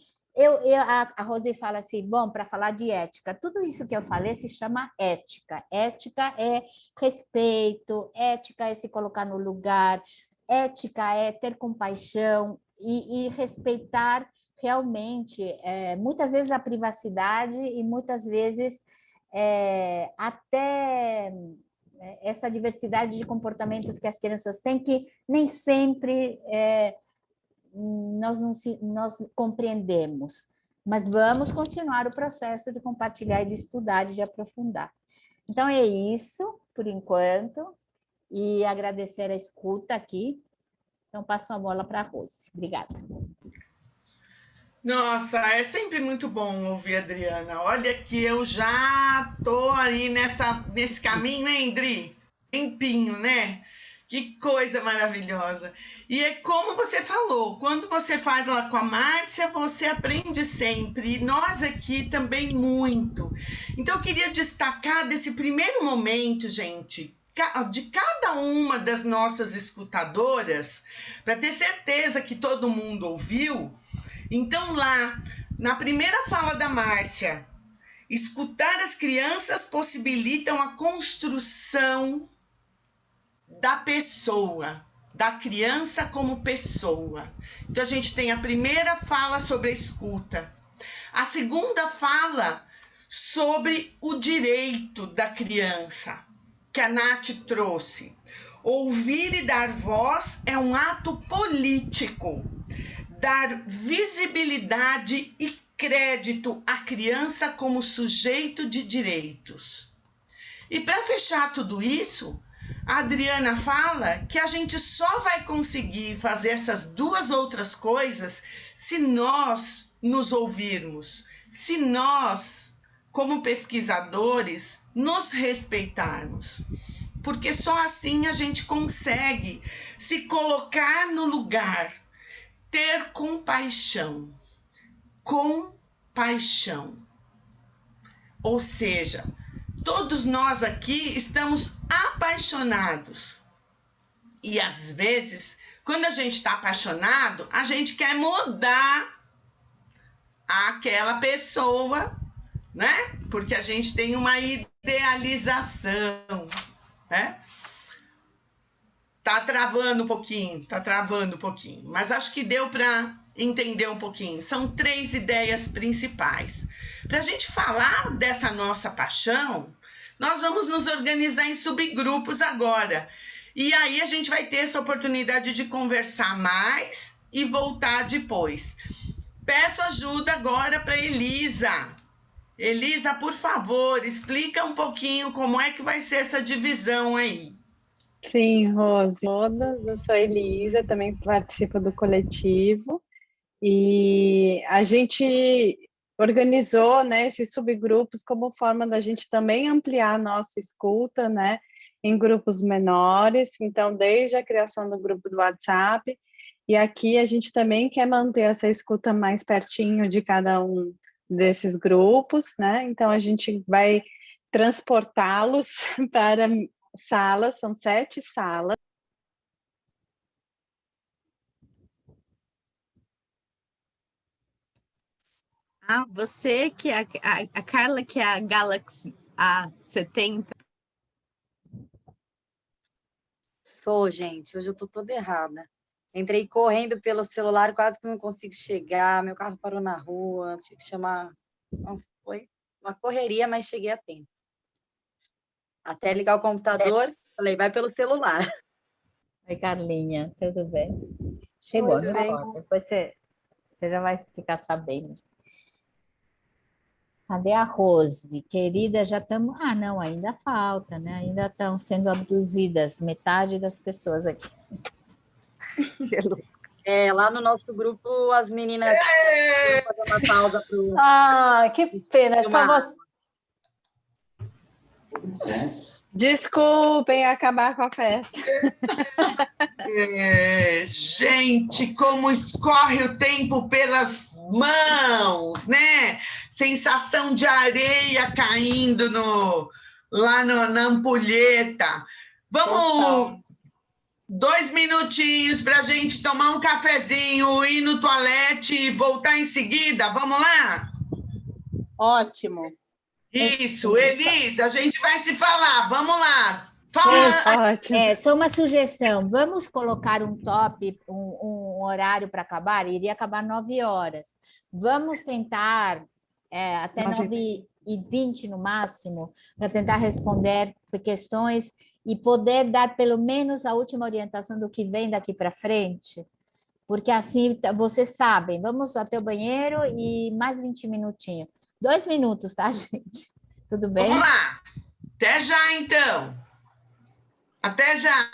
A Rose fala assim, bom, para falar de ética, tudo isso que eu falei se chama ética. Ética é respeito, ética é se colocar no lugar, ética é ter compaixão e respeitar realmente, muitas vezes a privacidade e muitas vezes até essa diversidade de comportamentos que as crianças têm, que nem sempre... nós compreendemos, mas vamos continuar o processo de compartilhar e de estudar, de aprofundar. Então, é isso, por enquanto, e agradecer a escuta aqui. Então, passo a bola para a Rose. Obrigada. Nossa, é sempre muito bom ouvir a Adriana. Olha que eu já estou aí nesse caminho, hein, Dri? Tempinho, né? Que coisa maravilhosa. E é como você falou, quando você faz lá com a Márcia, você aprende sempre. E nós aqui também muito. Então, eu queria destacar desse primeiro momento, gente, de cada uma das nossas escutadoras, para ter certeza que todo mundo ouviu. Então, lá, na primeira fala da Márcia, escutar as crianças possibilitam a construção da pessoa, da criança como pessoa. Então, a gente tem a primeira fala sobre a escuta. A segunda fala sobre o direito da criança, que a Nath trouxe. Ouvir e dar voz é um ato político. Dar visibilidade e crédito à criança como sujeito de direitos. E para fechar tudo isso, a Adriana fala que a gente só vai conseguir fazer essas duas outras coisas se nós nos ouvirmos, se nós, como pesquisadores, nos respeitarmos. Porque só assim a gente consegue se colocar no lugar, ter compaixão. Compaixão. Ou seja, todos nós aqui estamos apaixonados. E às vezes, quando a gente está apaixonado, a gente quer mudar aquela pessoa, né? Porque a gente tem uma idealização, né? Tá travando um pouquinho, mas acho que deu para entender um pouquinho. São 3 ideias principais. Para a gente falar dessa nossa paixão, Nós vamos nos organizar em subgrupos agora. E aí a gente vai ter essa oportunidade de conversar mais e voltar depois. Peço ajuda agora para Elisa. Elisa, por favor, explica um pouquinho como é que vai ser essa divisão aí. Sim, Rose. Todas, eu sou a Elisa, também participo do coletivo. E a gente organizou, né, esses subgrupos como forma da gente também ampliar a nossa escuta, né, em grupos menores. Então, desde a criação do grupo do WhatsApp, e aqui a gente também quer manter essa escuta mais pertinho de cada um desses grupos, né? Então, a gente vai transportá-los para salas, são 7 salas. Ah, você que é a Carla, que é a Galaxy A70. Sou, gente. Hoje eu tô toda errada. Entrei correndo pelo celular, quase que não consigo chegar. Meu carro parou na rua, tive que chamar. Nossa, foi uma correria, mas cheguei a tempo. Até ligar o computador, falei, vai pelo celular. Oi, Carlinha, tudo bem? Chegou, Tudo não bem. importa. Depois você já vai ficar sabendo. Cadê a Rose? Querida, já estamos. Ah, não, ainda falta, né? Ainda estão sendo abduzidas metade das pessoas aqui. É, lá no nosso grupo, as meninas foram fazer uma pausa para Ah, que pena. uma... Desculpem acabar com a festa. Gente, como escorre o tempo pelas mãos, né? Sensação de areia caindo na ampulheta. Vamos, 2 minutinhos para a gente tomar um cafezinho, ir no toalete e voltar em seguida. Vamos lá? Ótimo. Isso, Elisa, a gente vai se falar. Vamos lá. Fala. Ótimo. Só uma sugestão. Vamos colocar um top, um horário para acabar? Iria acabar 9 horas. Vamos tentar até 9h20 no máximo, para tentar responder questões e poder dar pelo menos a última orientação do que vem daqui para frente. Porque assim, vocês sabem, vamos até o banheiro e mais 20 minutinhos. 2 minutos, tá, gente? Tudo bem? Vamos lá. Até já, então. Até já.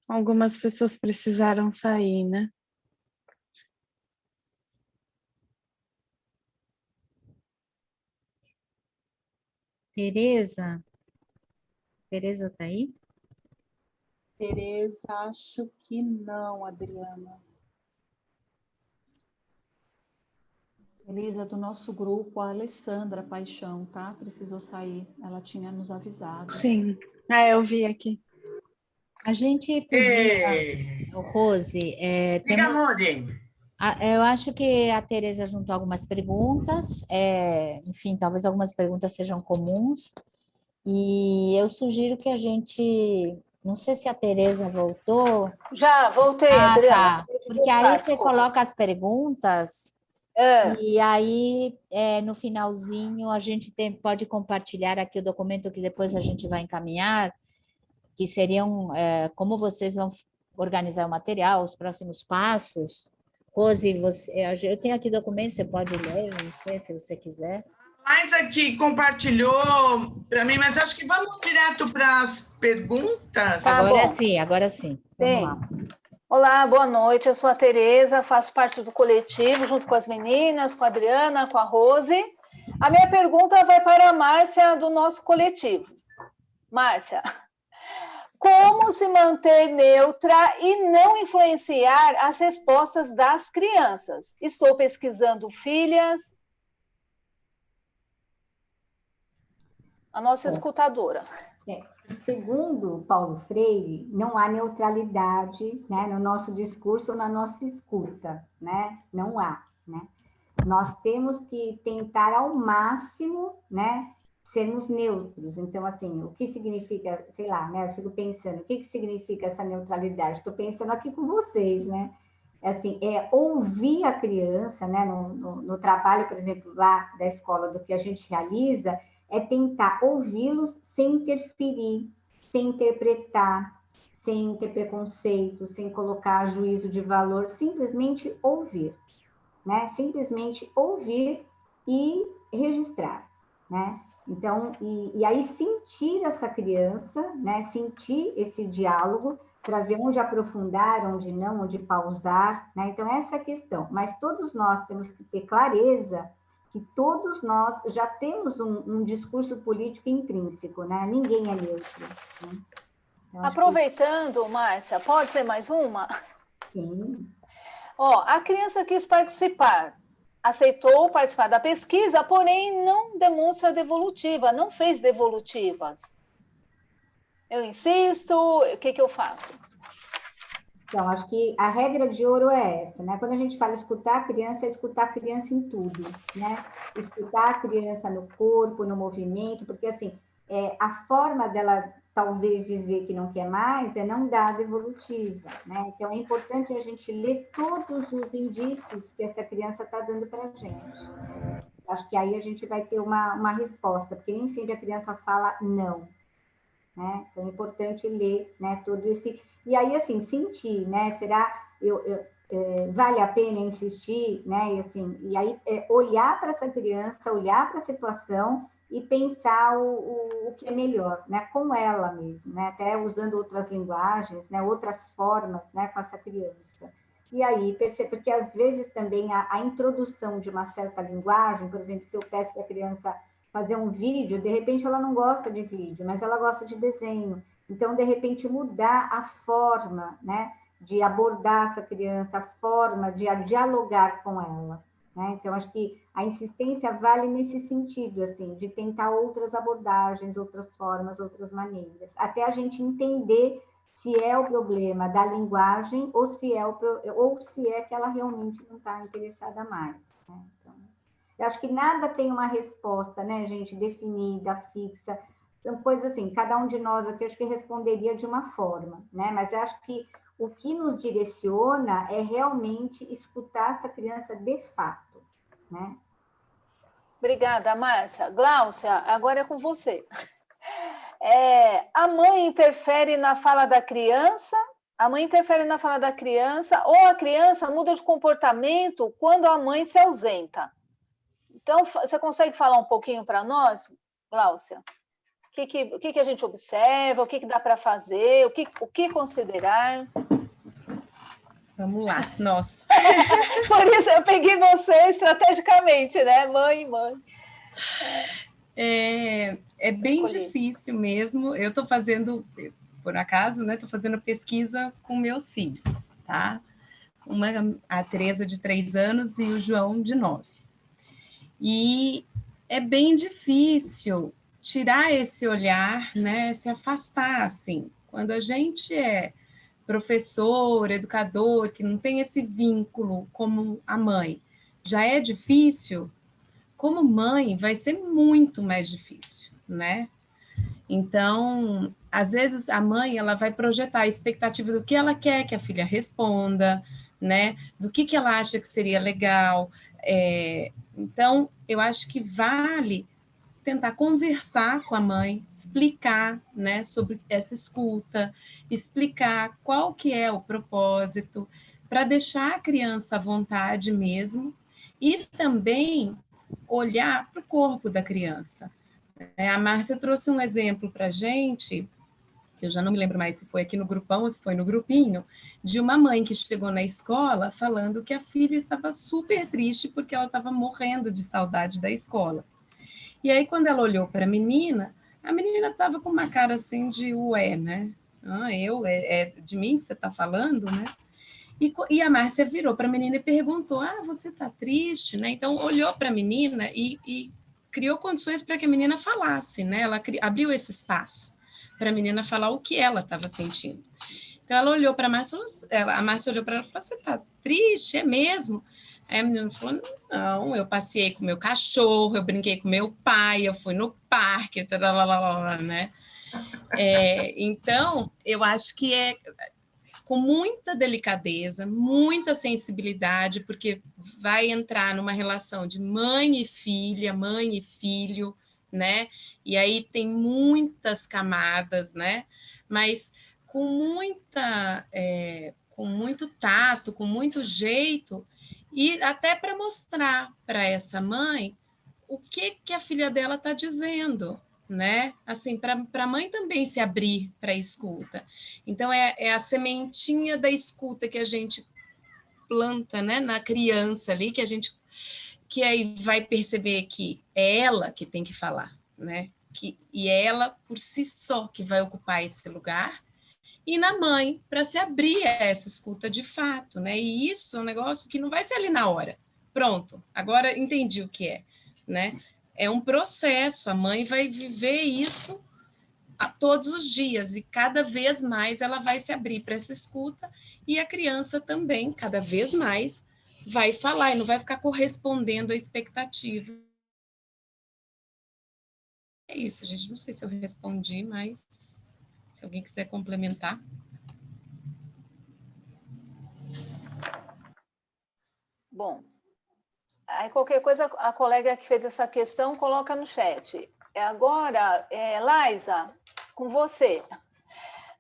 Algumas pessoas precisaram sair, né? Tereza? Tereza tá aí? Tereza, acho que não, Adriana. Elisa, do nosso grupo, a Alessandra Paixão, tá? Precisou sair. Ela tinha nos avisado. Sim. Eu vi aqui. A gente podia, Rose, Diga, amore. eu acho que a Tereza juntou algumas perguntas, enfim, talvez algumas perguntas sejam comuns, e eu sugiro que a gente, não sei se a Tereza voltou. Já, voltei, Adriana. Tá. Porque aí você coloca as perguntas, e aí no finalzinho a gente pode compartilhar aqui o documento que depois a gente vai encaminhar, que seriam como vocês vão organizar o material, os próximos passos. Rose, eu tenho aqui documentos, você pode ler, não sei, se você quiser. Mais aqui compartilhou para mim, mas acho que vamos direto para as perguntas. Tá agora sim. Vamos lá. Olá, boa noite. Eu sou a Tereza, faço parte do coletivo, junto com as meninas, com a Adriana, com a Rose. A minha pergunta vai para a Márcia, do nosso coletivo. Márcia, como se manter neutra e não influenciar as respostas das crianças? Estou pesquisando filhas. A nossa escutadora. Segundo Paulo Freire, não há neutralidade, né, no nosso discurso ou na nossa escuta, né? Não há, né? Nós temos que tentar ao máximo, né, sermos neutros. Então, assim, o que significa, sei lá, né? Eu fico pensando, o que significa essa neutralidade? Estou pensando aqui com vocês, né? Assim, ouvir a criança, né? No trabalho, por exemplo, lá da escola, do que a gente realiza, é tentar ouvi-los sem interferir, sem interpretar, sem ter preconceito, sem colocar juízo de valor, simplesmente ouvir, né? Simplesmente ouvir e registrar, né? Então, e aí sentir essa criança, né? Sentir esse diálogo para ver onde aprofundar, onde não, onde pausar, né? Então, essa é a questão. Mas todos nós temos que ter clareza que todos nós já temos um discurso político intrínseco, né? Ninguém é neutro. Né? Então, aproveitando, Márcia, pode ser mais uma? Sim. A criança quis participar, aceitou participar da pesquisa, porém não demonstra devolutiva, não fez devolutivas. Eu insisto, o que eu faço? Então, acho que a regra de ouro é essa, né? Quando a gente fala escutar a criança, é escutar a criança em tudo, né? Escutar a criança no corpo, no movimento, porque, assim, a forma dela talvez dizer que não quer mais é não dar devolutiva, né? Então, é importante a gente ler todos os indícios que essa criança está dando para a gente. Acho que aí a gente vai ter uma resposta, porque nem sempre a criança fala não, né? Então, é importante ler, né, todo esse... E aí, assim, sentir, né? Será vale a pena insistir, né? E, assim, e aí olhar para essa criança, olhar para a situação e pensar o que é melhor, né? Com ela mesmo, né? Até usando outras linguagens, né? Outras formas, né? Com essa criança. E aí, perceber, porque às vezes também a introdução de uma certa linguagem, por exemplo, se eu peço para a criança fazer um vídeo, de repente ela não gosta de vídeo, mas ela gosta de desenho. Então, de repente, mudar a forma, né, de abordar essa criança, a forma de dialogar com ela, né? Então, acho que a insistência vale nesse sentido, assim, de tentar outras abordagens, outras formas, outras maneiras, até a gente entender se é o problema da linguagem ou se é que ela realmente não está interessada mais, né? Então, eu acho que nada tem uma resposta, né, gente, definida, fixa. São coisas assim, cada um de nós aqui acho que responderia de uma forma, né? Mas eu acho que o que nos direciona é realmente escutar essa criança de fato, né? Obrigada, Márcia. Gláucia, agora é com você. A mãe interfere na fala da criança? A mãe interfere na fala da criança ou a criança muda de comportamento quando a mãe se ausenta? Então, você consegue falar um pouquinho para nós, Gláucia? O que a gente observa? O que dá para fazer? O que considerar? Vamos lá, nossa. Por isso eu peguei você estrategicamente, né? Mãe. É bem difícil mesmo. Eu estou fazendo, por acaso, né? Estou fazendo pesquisa com meus filhos, tá? A Tereza de 3 anos e o João de 9. E é bem difícil tirar esse olhar, né? Se afastar, assim. Quando a gente é professor, educador, que não tem esse vínculo como a mãe, já é difícil, como mãe vai ser muito mais difícil, né? Então, às vezes a mãe ela vai projetar a expectativa do que ela quer que a filha responda, né? Do que ela acha que seria legal. Então, eu acho que vale tentar conversar com a mãe, explicar, né, sobre essa escuta, explicar qual que é o propósito, para deixar a criança à vontade mesmo, e também olhar para o corpo da criança. A Márcia trouxe um exemplo para a gente, eu já não me lembro mais se foi aqui no grupão ou se foi no grupinho, de uma mãe que chegou na escola falando que a filha estava super triste porque ela estava morrendo de saudade da escola. E aí, quando ela olhou para a menina estava com uma cara assim de ué, né? É de mim que você está falando, né? E a Márcia virou para a menina e perguntou, você está triste, né? Então, olhou para a menina e criou condições para que a menina falasse, né? Ela abriu esse espaço para a menina falar o que ela estava sentindo. Então, ela olhou para a Márcia olhou para ela e falou, você está triste, é mesmo? Aí a menina falou, não, eu passei com meu cachorro, eu brinquei com meu pai, eu fui no parque, né? Então, eu acho que é com muita delicadeza, muita sensibilidade, porque vai entrar numa relação de mãe e filha, mãe e filho, né? E aí tem muitas camadas, né? Mas com muito tato, com muito jeito, e até para mostrar para essa mãe o que a filha dela está dizendo, né? Assim, para a mãe também se abrir para a escuta. Então, é a sementinha da escuta que a gente planta, né, na criança ali, que aí vai perceber que é ela que tem que falar, né? E é ela por si só que vai ocupar esse lugar, e na mãe, para se abrir a essa escuta de fato, né? E isso é um negócio que não vai ser ali na hora. Pronto, agora entendi o que é, né? É um processo, a mãe vai viver isso todos os dias, e cada vez mais ela vai se abrir para essa escuta, e a criança também, cada vez mais, vai falar, e não vai ficar correspondendo à expectativa. É isso, gente, não sei se eu respondi, mas se alguém quiser complementar. Bom, aí qualquer coisa, a colega que fez essa questão coloca no chat. Agora, Laisa, com você.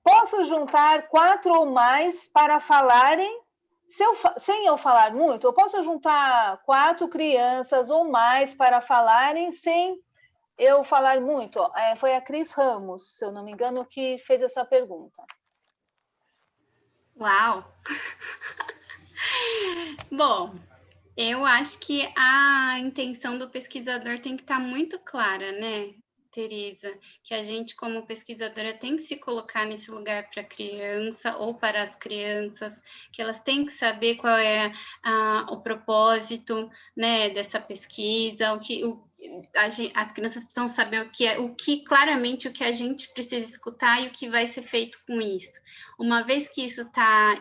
Posso juntar 4 ou mais para falarem, sem eu falar muito? Eu posso juntar 4 crianças ou mais para falarem sem eu falar muito? Foi a Cris Ramos, se eu não me engano, que fez essa pergunta. Uau! Bom, eu acho que a intenção do pesquisador tem que estar muito clara, né, Tereza? Que a gente, como pesquisadora, tem que se colocar nesse lugar para a criança ou para as crianças, que elas têm que saber qual é o propósito, né, dessa pesquisa, as crianças precisam saber claramente o que a gente precisa escutar e o que vai ser feito com isso. Uma vez que isso está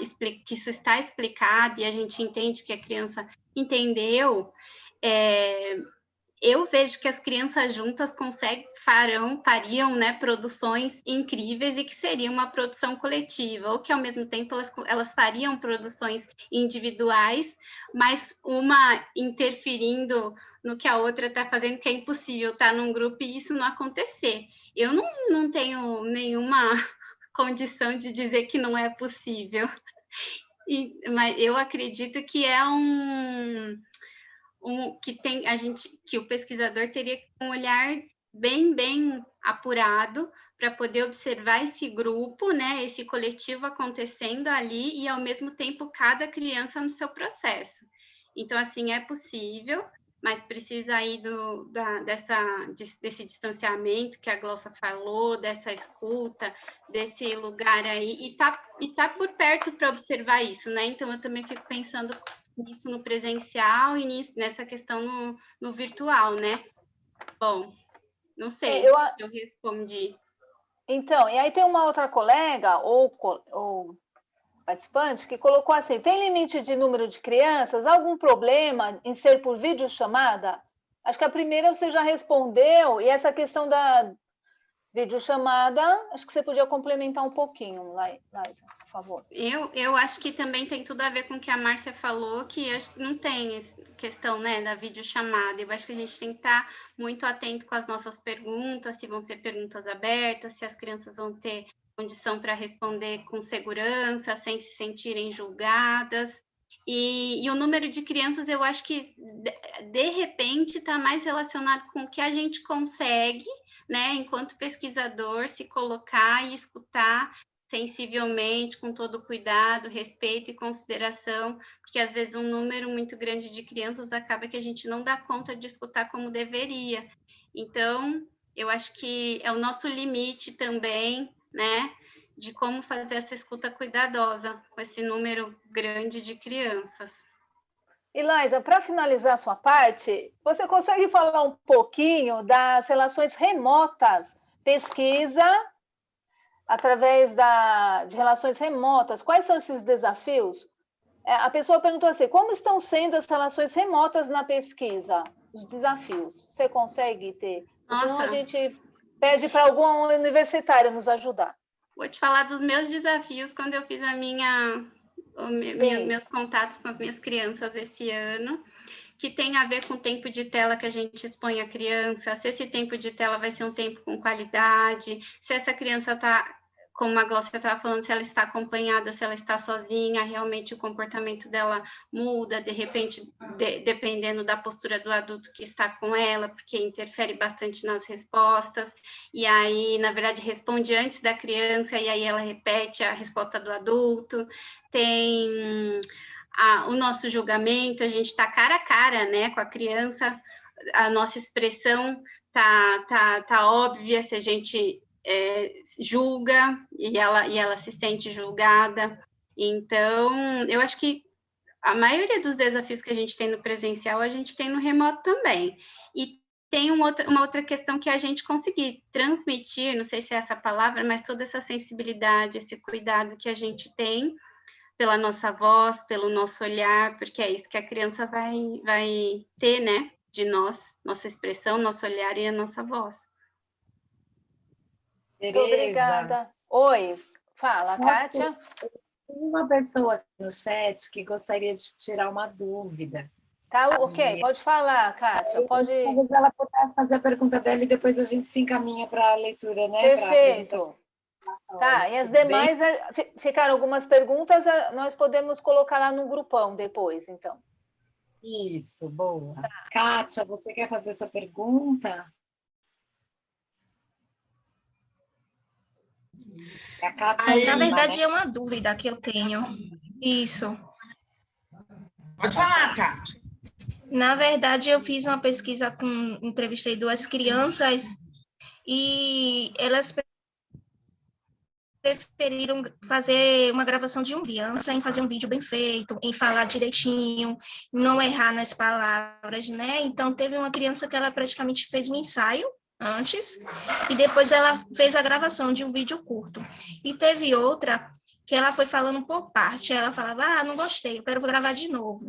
explicado e a gente entende que a criança entendeu, eu vejo que as crianças juntas fariam, né, produções incríveis, e que seria uma produção coletiva, ou que ao mesmo tempo elas fariam produções individuais, mas uma interferindo no que a outra está fazendo, que é impossível estar num grupo e isso não acontecer. Eu não tenho nenhuma condição de dizer que não é possível, mas eu acredito que é que o pesquisador teria um olhar bem apurado para poder observar esse grupo, né, esse coletivo acontecendo ali e, ao mesmo tempo, cada criança no seu processo. Então, assim, é possível, mas precisa aí desse distanciamento que a Glócia falou, dessa escuta, desse lugar aí, e tá por perto para observar isso, né? Então, eu também fico pensando nisso no presencial e nessa questão no virtual, né? Bom, não sei se eu respondi. Então, e aí tem uma outra colega ou participante que colocou assim: tem limite de número de crianças? Algum problema em ser por videochamada? Acho que a primeira você já respondeu, e essa questão da videochamada, acho que você podia complementar um pouquinho, Laísa, por favor. Eu acho que também tem tudo a ver com o que a Márcia falou, que acho que não tem questão, né, da videochamada. Eu acho que a gente tem que estar muito atento com as nossas perguntas, se vão ser perguntas abertas, se as crianças vão ter condição para responder com segurança, sem se sentirem julgadas. E o número de crianças, eu acho que, de repente, está mais relacionado com o que a gente consegue, né, enquanto pesquisador, se colocar e escutar sensivelmente, com todo cuidado, respeito e consideração, porque às vezes um número muito grande de crianças acaba que a gente não dá conta de escutar como deveria. Então, eu acho que é o nosso limite também, né, de como fazer essa escuta cuidadosa com esse número grande de crianças. E, Laísa, para finalizar a sua parte, você consegue falar um pouquinho das relações remotas, pesquisa através de relações remotas? Quais são esses desafios? A pessoa perguntou assim: como estão sendo as relações remotas na pesquisa? Os desafios. Você consegue ter? Senão a gente pede para algum universitário nos ajudar. Vou te falar dos meus desafios quando eu fiz meus contatos com as minhas crianças esse ano, que tem a ver com o tempo de tela que a gente expõe à criança, se esse tempo de tela vai ser um tempo com qualidade, se essa criança está, como a Glócia estava falando, se ela está acompanhada, se ela está sozinha, realmente o comportamento dela muda, de repente, dependendo da postura do adulto que está com ela, porque interfere bastante nas respostas, e aí, na verdade, responde antes da criança, e aí ela repete a resposta do adulto. Tem o nosso julgamento, a gente está cara a cara, né, com a criança, a nossa expressão tá óbvia, se a gente julga e ela se sente julgada. Então, eu acho que a maioria dos desafios que a gente tem no presencial, a gente tem no remoto também. E tem uma outra questão que é a gente conseguir transmitir, não sei se é essa palavra, mas toda essa sensibilidade, esse cuidado que a gente tem pela nossa voz, pelo nosso olhar, porque é isso que a criança vai ter, né, de nós, nossa expressão, nosso olhar e a nossa voz. Muito obrigada. Oi, fala, Kátia. Tem uma pessoa aqui no chat que gostaria de tirar uma dúvida. Tá, ok, pode falar, Kátia. Talvez ela pudesse fazer a pergunta dela e depois a gente se encaminha para a leitura, né? Perfeito. Tá, e as demais, ficaram algumas perguntas, nós podemos colocar lá no grupão depois, então. Isso, boa. Tá. Kátia, você quer fazer sua pergunta? A Kátia na verdade, é uma dúvida que eu tenho. Isso. Pode falar, Kátia. Na verdade, eu fiz uma pesquisa entrevistei 2 crianças e elas preferiram fazer uma gravação de uma criança, em fazer um vídeo bem feito, em falar direitinho, não errar nas palavras, né? Então, teve uma criança que ela praticamente fez um ensaio antes e depois ela fez a gravação de um vídeo curto. E teve outra que ela foi falando por parte, ela falava, não gostei, eu quero gravar de novo.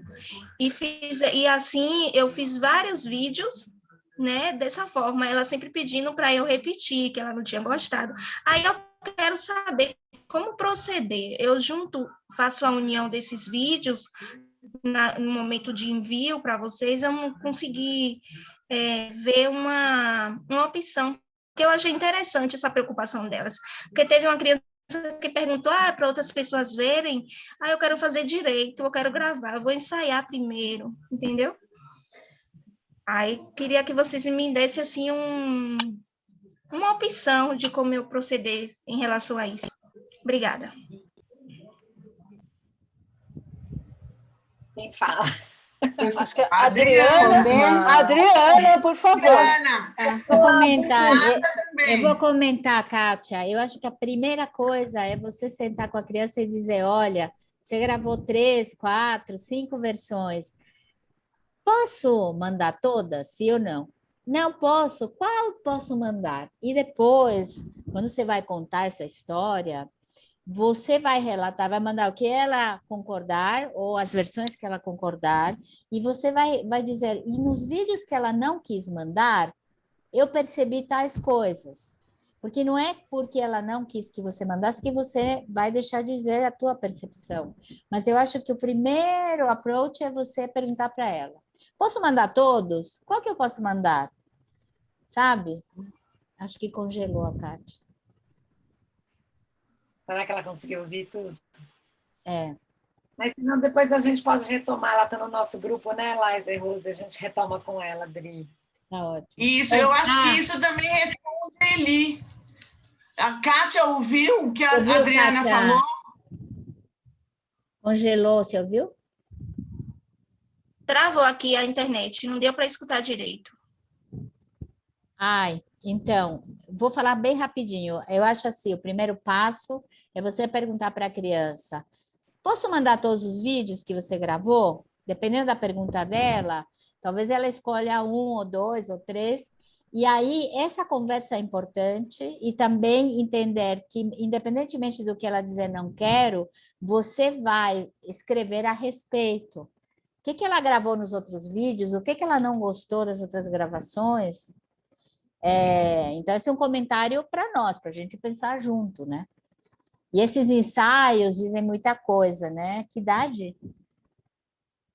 E assim, eu fiz vários vídeos, né, dessa forma, ela sempre pedindo para eu repetir, que ela não tinha gostado. Aí eu quero saber como proceder. Eu faço a união desses vídeos no momento de envio para vocês, eu não consegui ver uma opção, que eu achei interessante essa preocupação delas, porque teve uma criança que perguntou para outras pessoas verem, eu quero fazer direito, eu quero gravar, eu vou ensaiar primeiro, entendeu? Aí queria que vocês me dessem assim uma opção de como eu proceder em relação a isso. Obrigada. Quem fala? Acho que Adriana, por favor. Vou comentar. Eu vou comentar, Kátia. Eu acho que a primeira coisa é você sentar com a criança e dizer: olha, você gravou 3, 4, 5 versões. Posso mandar todas? Sim ou não? Não posso? Qual posso mandar? E depois, quando você vai contar essa história, você vai relatar, vai mandar o que ela concordar, ou as versões que ela concordar, e você vai dizer, e nos vídeos que ela não quis mandar, eu percebi tais coisas. Porque não é porque ela não quis que você mandasse que você vai deixar de dizer a tua percepção. Mas eu acho que o primeiro approach é você perguntar para ela. Posso mandar todos? Qual que eu posso mandar? Sabe? Acho que congelou a Kátia. Será que ela conseguiu ouvir tudo? É. Mas senão depois a gente pode retomar, ela está no nosso grupo, né, Laisa e Rose? A gente retoma com ela, Adri. Tá ótimo. Isso, eu acho que isso também responde ele. A Kátia ouviu o que a Adriana Kátia? falou? Congelou, você ouviu? Travou aqui a internet, não deu para escutar direito. Ai, então, vou falar bem rapidinho. Eu acho assim, o primeiro passo é você perguntar para a criança, posso mandar todos os vídeos que você gravou? Dependendo da pergunta dela, talvez ela escolha 1 ou 2 ou 3, e aí essa conversa é importante, e também entender que, independentemente do que ela dizer não quero, você vai escrever a respeito. O que ela gravou nos outros vídeos, o que ela não gostou das outras gravações. Então, esse é um comentário para nós, para a gente pensar junto, né? E esses ensaios dizem muita coisa, né? Que idade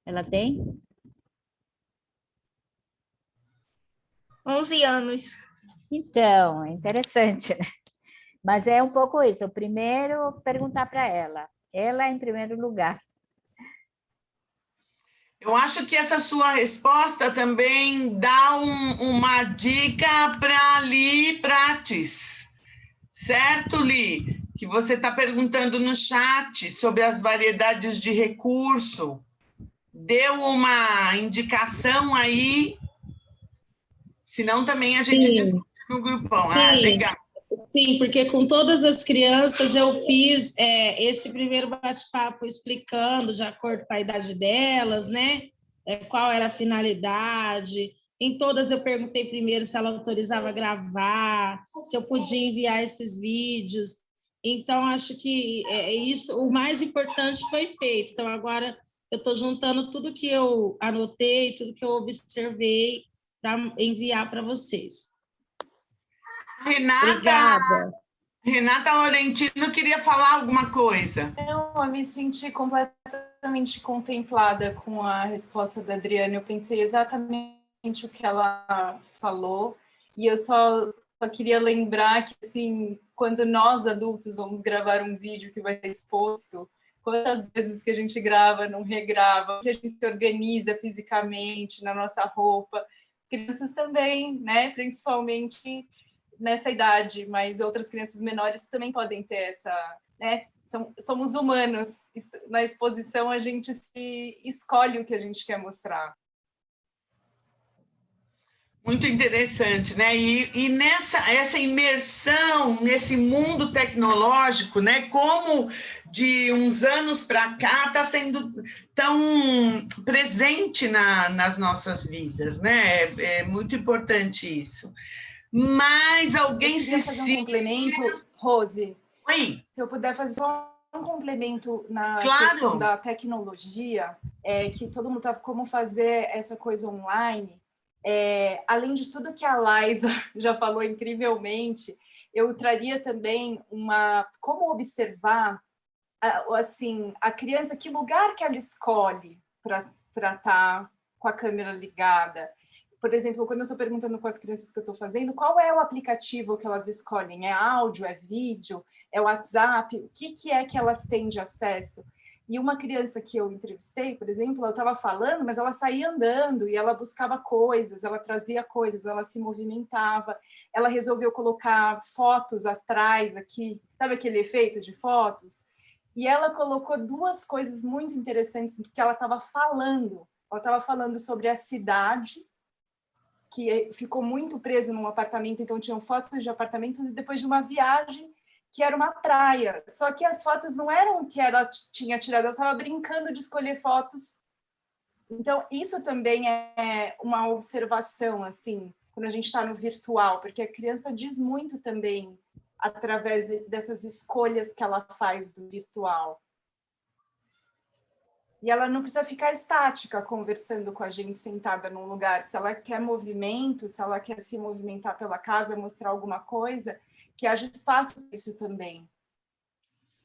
ela tem? 11 anos. Então, é interessante, né? Mas é um pouco isso. O primeiro, perguntar para ela. Ela em primeiro lugar. Eu acho que essa sua resposta também dá uma dica para Li Prates. Certo, Li? Que você está perguntando no chat sobre as variedades de recurso. Deu uma indicação aí? Senão também a gente discute no grupão. Sim. Ah, legal. Sim, porque com todas as crianças eu fiz esse primeiro bate-papo explicando de acordo com a idade delas, né? Qual era a finalidade. Em todas eu perguntei primeiro se ela autorizava gravar, se eu podia enviar esses vídeos. Então, acho que isso, o mais importante foi feito. Então, agora eu estou juntando tudo que eu anotei, tudo que eu observei para enviar para vocês. Renata Laurentino queria falar alguma coisa. Eu me senti completamente contemplada com a resposta da Adriana. Eu pensei exatamente o que ela falou, e eu só queria lembrar que, assim, quando nós adultos vamos gravar um vídeo que vai ser exposto, quantas vezes que a gente grava, não regrava, que a gente se organiza fisicamente na nossa roupa. Crianças também, né? Principalmente nessa idade, mas outras crianças menores também podem ter essa, né? Somos humanos. Na exposição a gente se escolhe o que a gente quer mostrar. Muito interessante, né? E essa imersão nesse mundo tecnológico, né? Como de uns anos para cá está sendo tão presente nas nossas vidas, né? É muito importante isso. Mas alguém se fazer um complemento, Rose? Oi. Se eu puder fazer só um complemento na questão da tecnologia, que todo mundo sabe como fazer essa coisa online. Além de tudo que a Laisa já falou incrivelmente, eu traria também como observar assim, a criança, que lugar que ela escolhe para estar com a câmera ligada. Por exemplo, quando eu estou perguntando com as crianças que eu estou fazendo, qual é o aplicativo que elas escolhem? É áudio, é vídeo, é WhatsApp? O que é que elas têm de acesso? E uma criança que eu entrevistei, por exemplo, ela estava falando, mas ela saía andando e ela buscava coisas, ela trazia coisas, ela se movimentava, ela resolveu colocar fotos atrás aqui, sabe aquele efeito de fotos? E ela colocou duas coisas muito interessantes que ela estava falando. Ela estava falando sobre a cidade, que ficou muito preso num apartamento, então tinham fotos de apartamentos, e depois de uma viagem que era uma praia. Só que as fotos não eram o que ela tinha tirado, ela estava brincando de escolher fotos. Então, isso também é uma observação, assim, quando a gente está no virtual, porque a criança diz muito também através dessas escolhas que ela faz do virtual. E ela não precisa ficar estática conversando com a gente sentada num lugar. Se ela quer movimento, se ela quer se movimentar pela casa, mostrar alguma coisa, que haja espaço para isso também.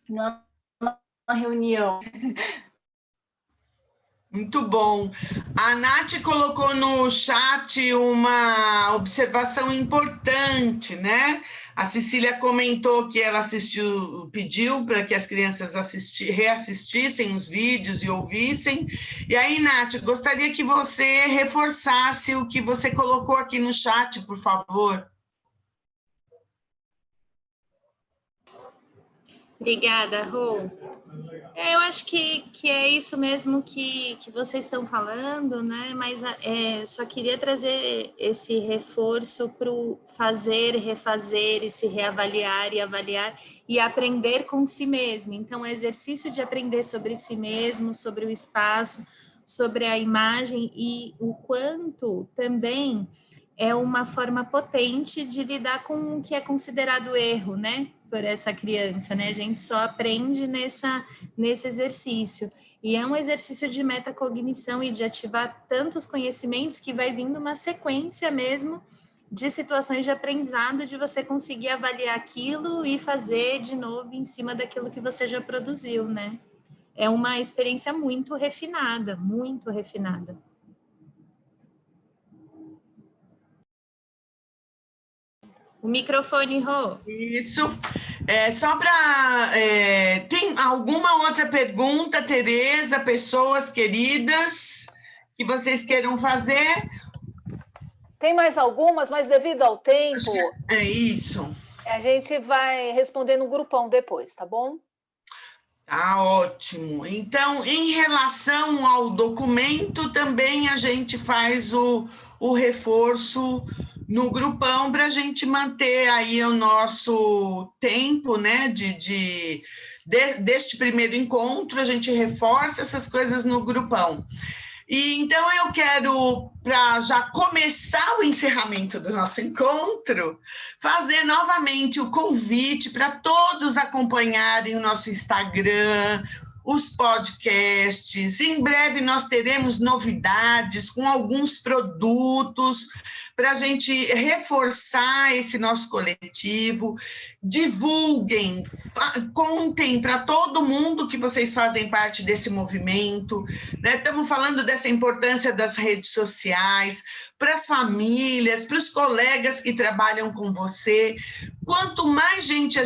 Não é uma reunião. Muito bom. A Nath colocou no chat uma observação importante, né? A Cecília comentou que ela pediu para que as crianças reassistissem os vídeos e ouvissem. E aí, Nath, gostaria que você reforçasse o que você colocou aqui no chat, por favor. Obrigada, Rô. Eu acho que é isso mesmo que vocês estão falando, né? Mas só queria trazer esse reforço para o fazer, refazer, e se reavaliar e avaliar e aprender com si mesmo. Então, o exercício de aprender sobre si mesmo, sobre o espaço, sobre a imagem e o quanto também é uma forma potente de lidar com o que é considerado erro, né? Por essa criança, né? A gente só aprende nesse exercício. E é um exercício de metacognição e de ativar tantos conhecimentos que vai vindo uma sequência mesmo de situações de aprendizado, de você conseguir avaliar aquilo e fazer de novo em cima daquilo que você já produziu, né? É uma experiência muito refinada, muito refinada. O microfone, Rô. Isso. Só para... tem alguma outra pergunta, Tereza, pessoas queridas, que vocês queiram fazer? Tem mais algumas, mas devido ao tempo... É isso. A gente vai responder no grupão depois, tá bom? Tá ótimo. Então, em relação ao documento, também a gente faz o reforço no grupão para a gente manter aí o nosso tempo, né, deste primeiro encontro, a gente reforça essas coisas no grupão. E então eu quero, para já começar o encerramento do nosso encontro, fazer novamente o convite para todos acompanharem o nosso Instagram, os podcasts. Em breve nós teremos novidades com alguns produtos para a gente reforçar esse nosso coletivo. Divulguem, contem para todo mundo que vocês fazem parte desse movimento, né? Estamos falando dessa importância das redes sociais, para as famílias, para os colegas que trabalham com você. Quanto mais gente a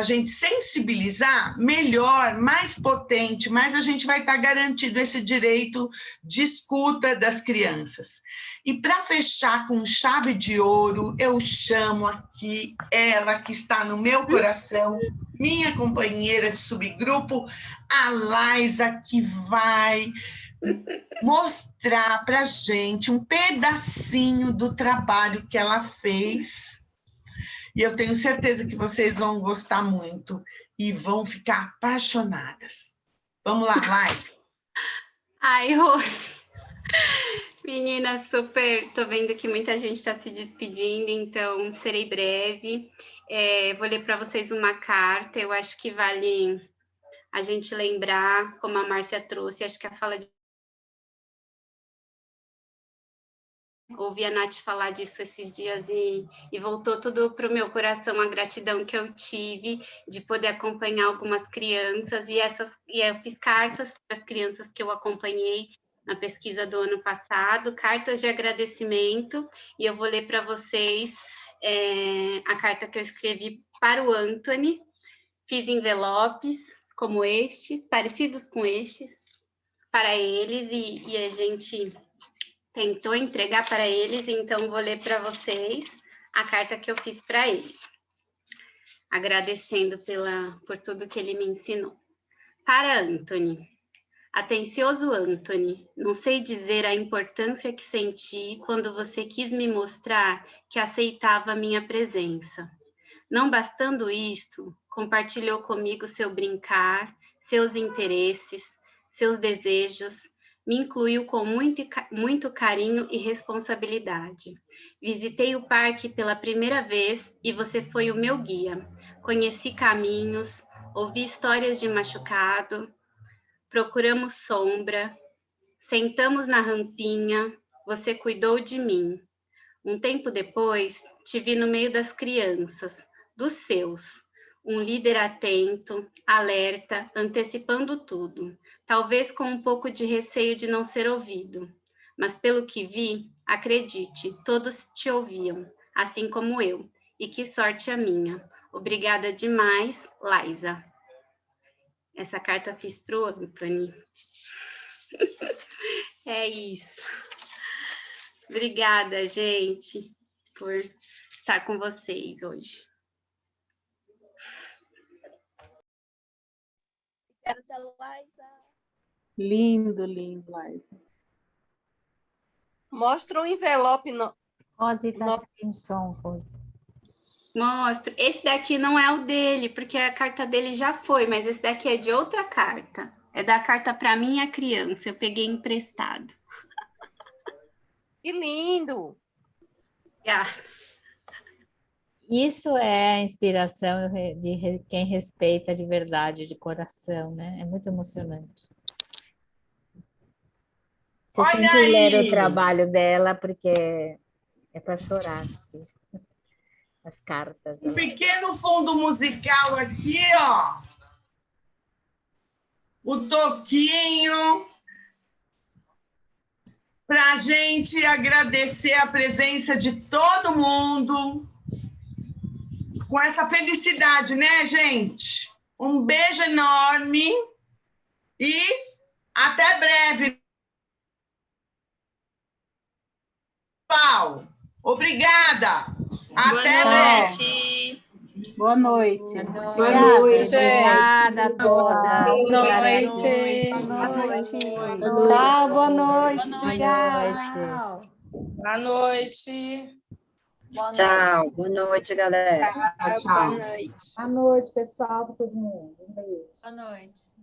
gente sensibilizar, melhor, mais potente, mais a gente vai estar garantido esse direito de escuta das crianças. E para fechar com chave de ouro, eu chamo aqui ela que está no meu coração, minha companheira de subgrupo, a Laisa, que vai mostrar para a gente um pedacinho do trabalho que ela fez. E eu tenho certeza que vocês vão gostar muito e vão ficar apaixonadas. Vamos lá, Laisa. Ai, Rose. Meninas, super, tô vendo que muita gente está se despedindo, então serei breve. Vou ler para vocês uma carta, eu acho que vale a gente lembrar, como a Márcia trouxe, acho que a fala de... Ouvi a Nath falar disso esses dias e voltou tudo para o meu coração, a gratidão que eu tive de poder acompanhar algumas crianças, e eu fiz cartas para as crianças que eu acompanhei na pesquisa do ano passado, cartas de agradecimento, e eu vou ler para vocês a carta que eu escrevi para o Anthony, fiz envelopes, como estes, parecidos com estes, para eles, e a gente tentou entregar para eles, então vou ler para vocês a carta que eu fiz para ele, agradecendo por tudo que ele me ensinou. Para Anthony. Atencioso Anthony, não sei dizer a importância que senti quando você quis me mostrar que aceitava a minha presença. Não bastando isto, compartilhou comigo seu brincar, seus interesses, seus desejos, me incluiu com muito carinho e responsabilidade. Visitei o parque pela primeira vez e você foi o meu guia. Conheci caminhos, ouvi histórias de machucado, procuramos sombra, sentamos na rampinha, você cuidou de mim. Um tempo depois, te vi no meio das crianças, dos seus, um líder atento, alerta, antecipando tudo, talvez com um pouco de receio de não ser ouvido. Mas pelo que vi, acredite, todos te ouviam, assim como eu, e que sorte a minha. Obrigada demais, Liza. Essa carta eu fiz para o Anthony. É isso. Obrigada, gente, por estar com vocês hoje. Lindo, lindo, Liza. Mostra o envelope. Rose está sem som, Rose. Mostro. Esse daqui não é o dele, porque a carta dele já foi, mas esse daqui é de outra carta. É da carta para minha criança. Eu peguei emprestado. Que lindo! Isso é a inspiração de quem respeita de verdade, de coração, né? É muito emocionante. Vocês têm que ler o trabalho dela, porque é para chorar, assim. As cartas dela. Um pequeno fundo musical aqui, ó. O toquinho. Para a gente agradecer a presença de todo mundo. Com essa felicidade, né, gente? Um beijo enorme. E até breve. Paulo. Obrigada. Até breve. Boa noite. Boa noite, gente. Obrigada a todas. Boa noite. Tchau, boa noite. Boa noite. Tchau. Boa noite, galera. Boa noite, pessoal, para todo mundo. Um beijo. Boa noite.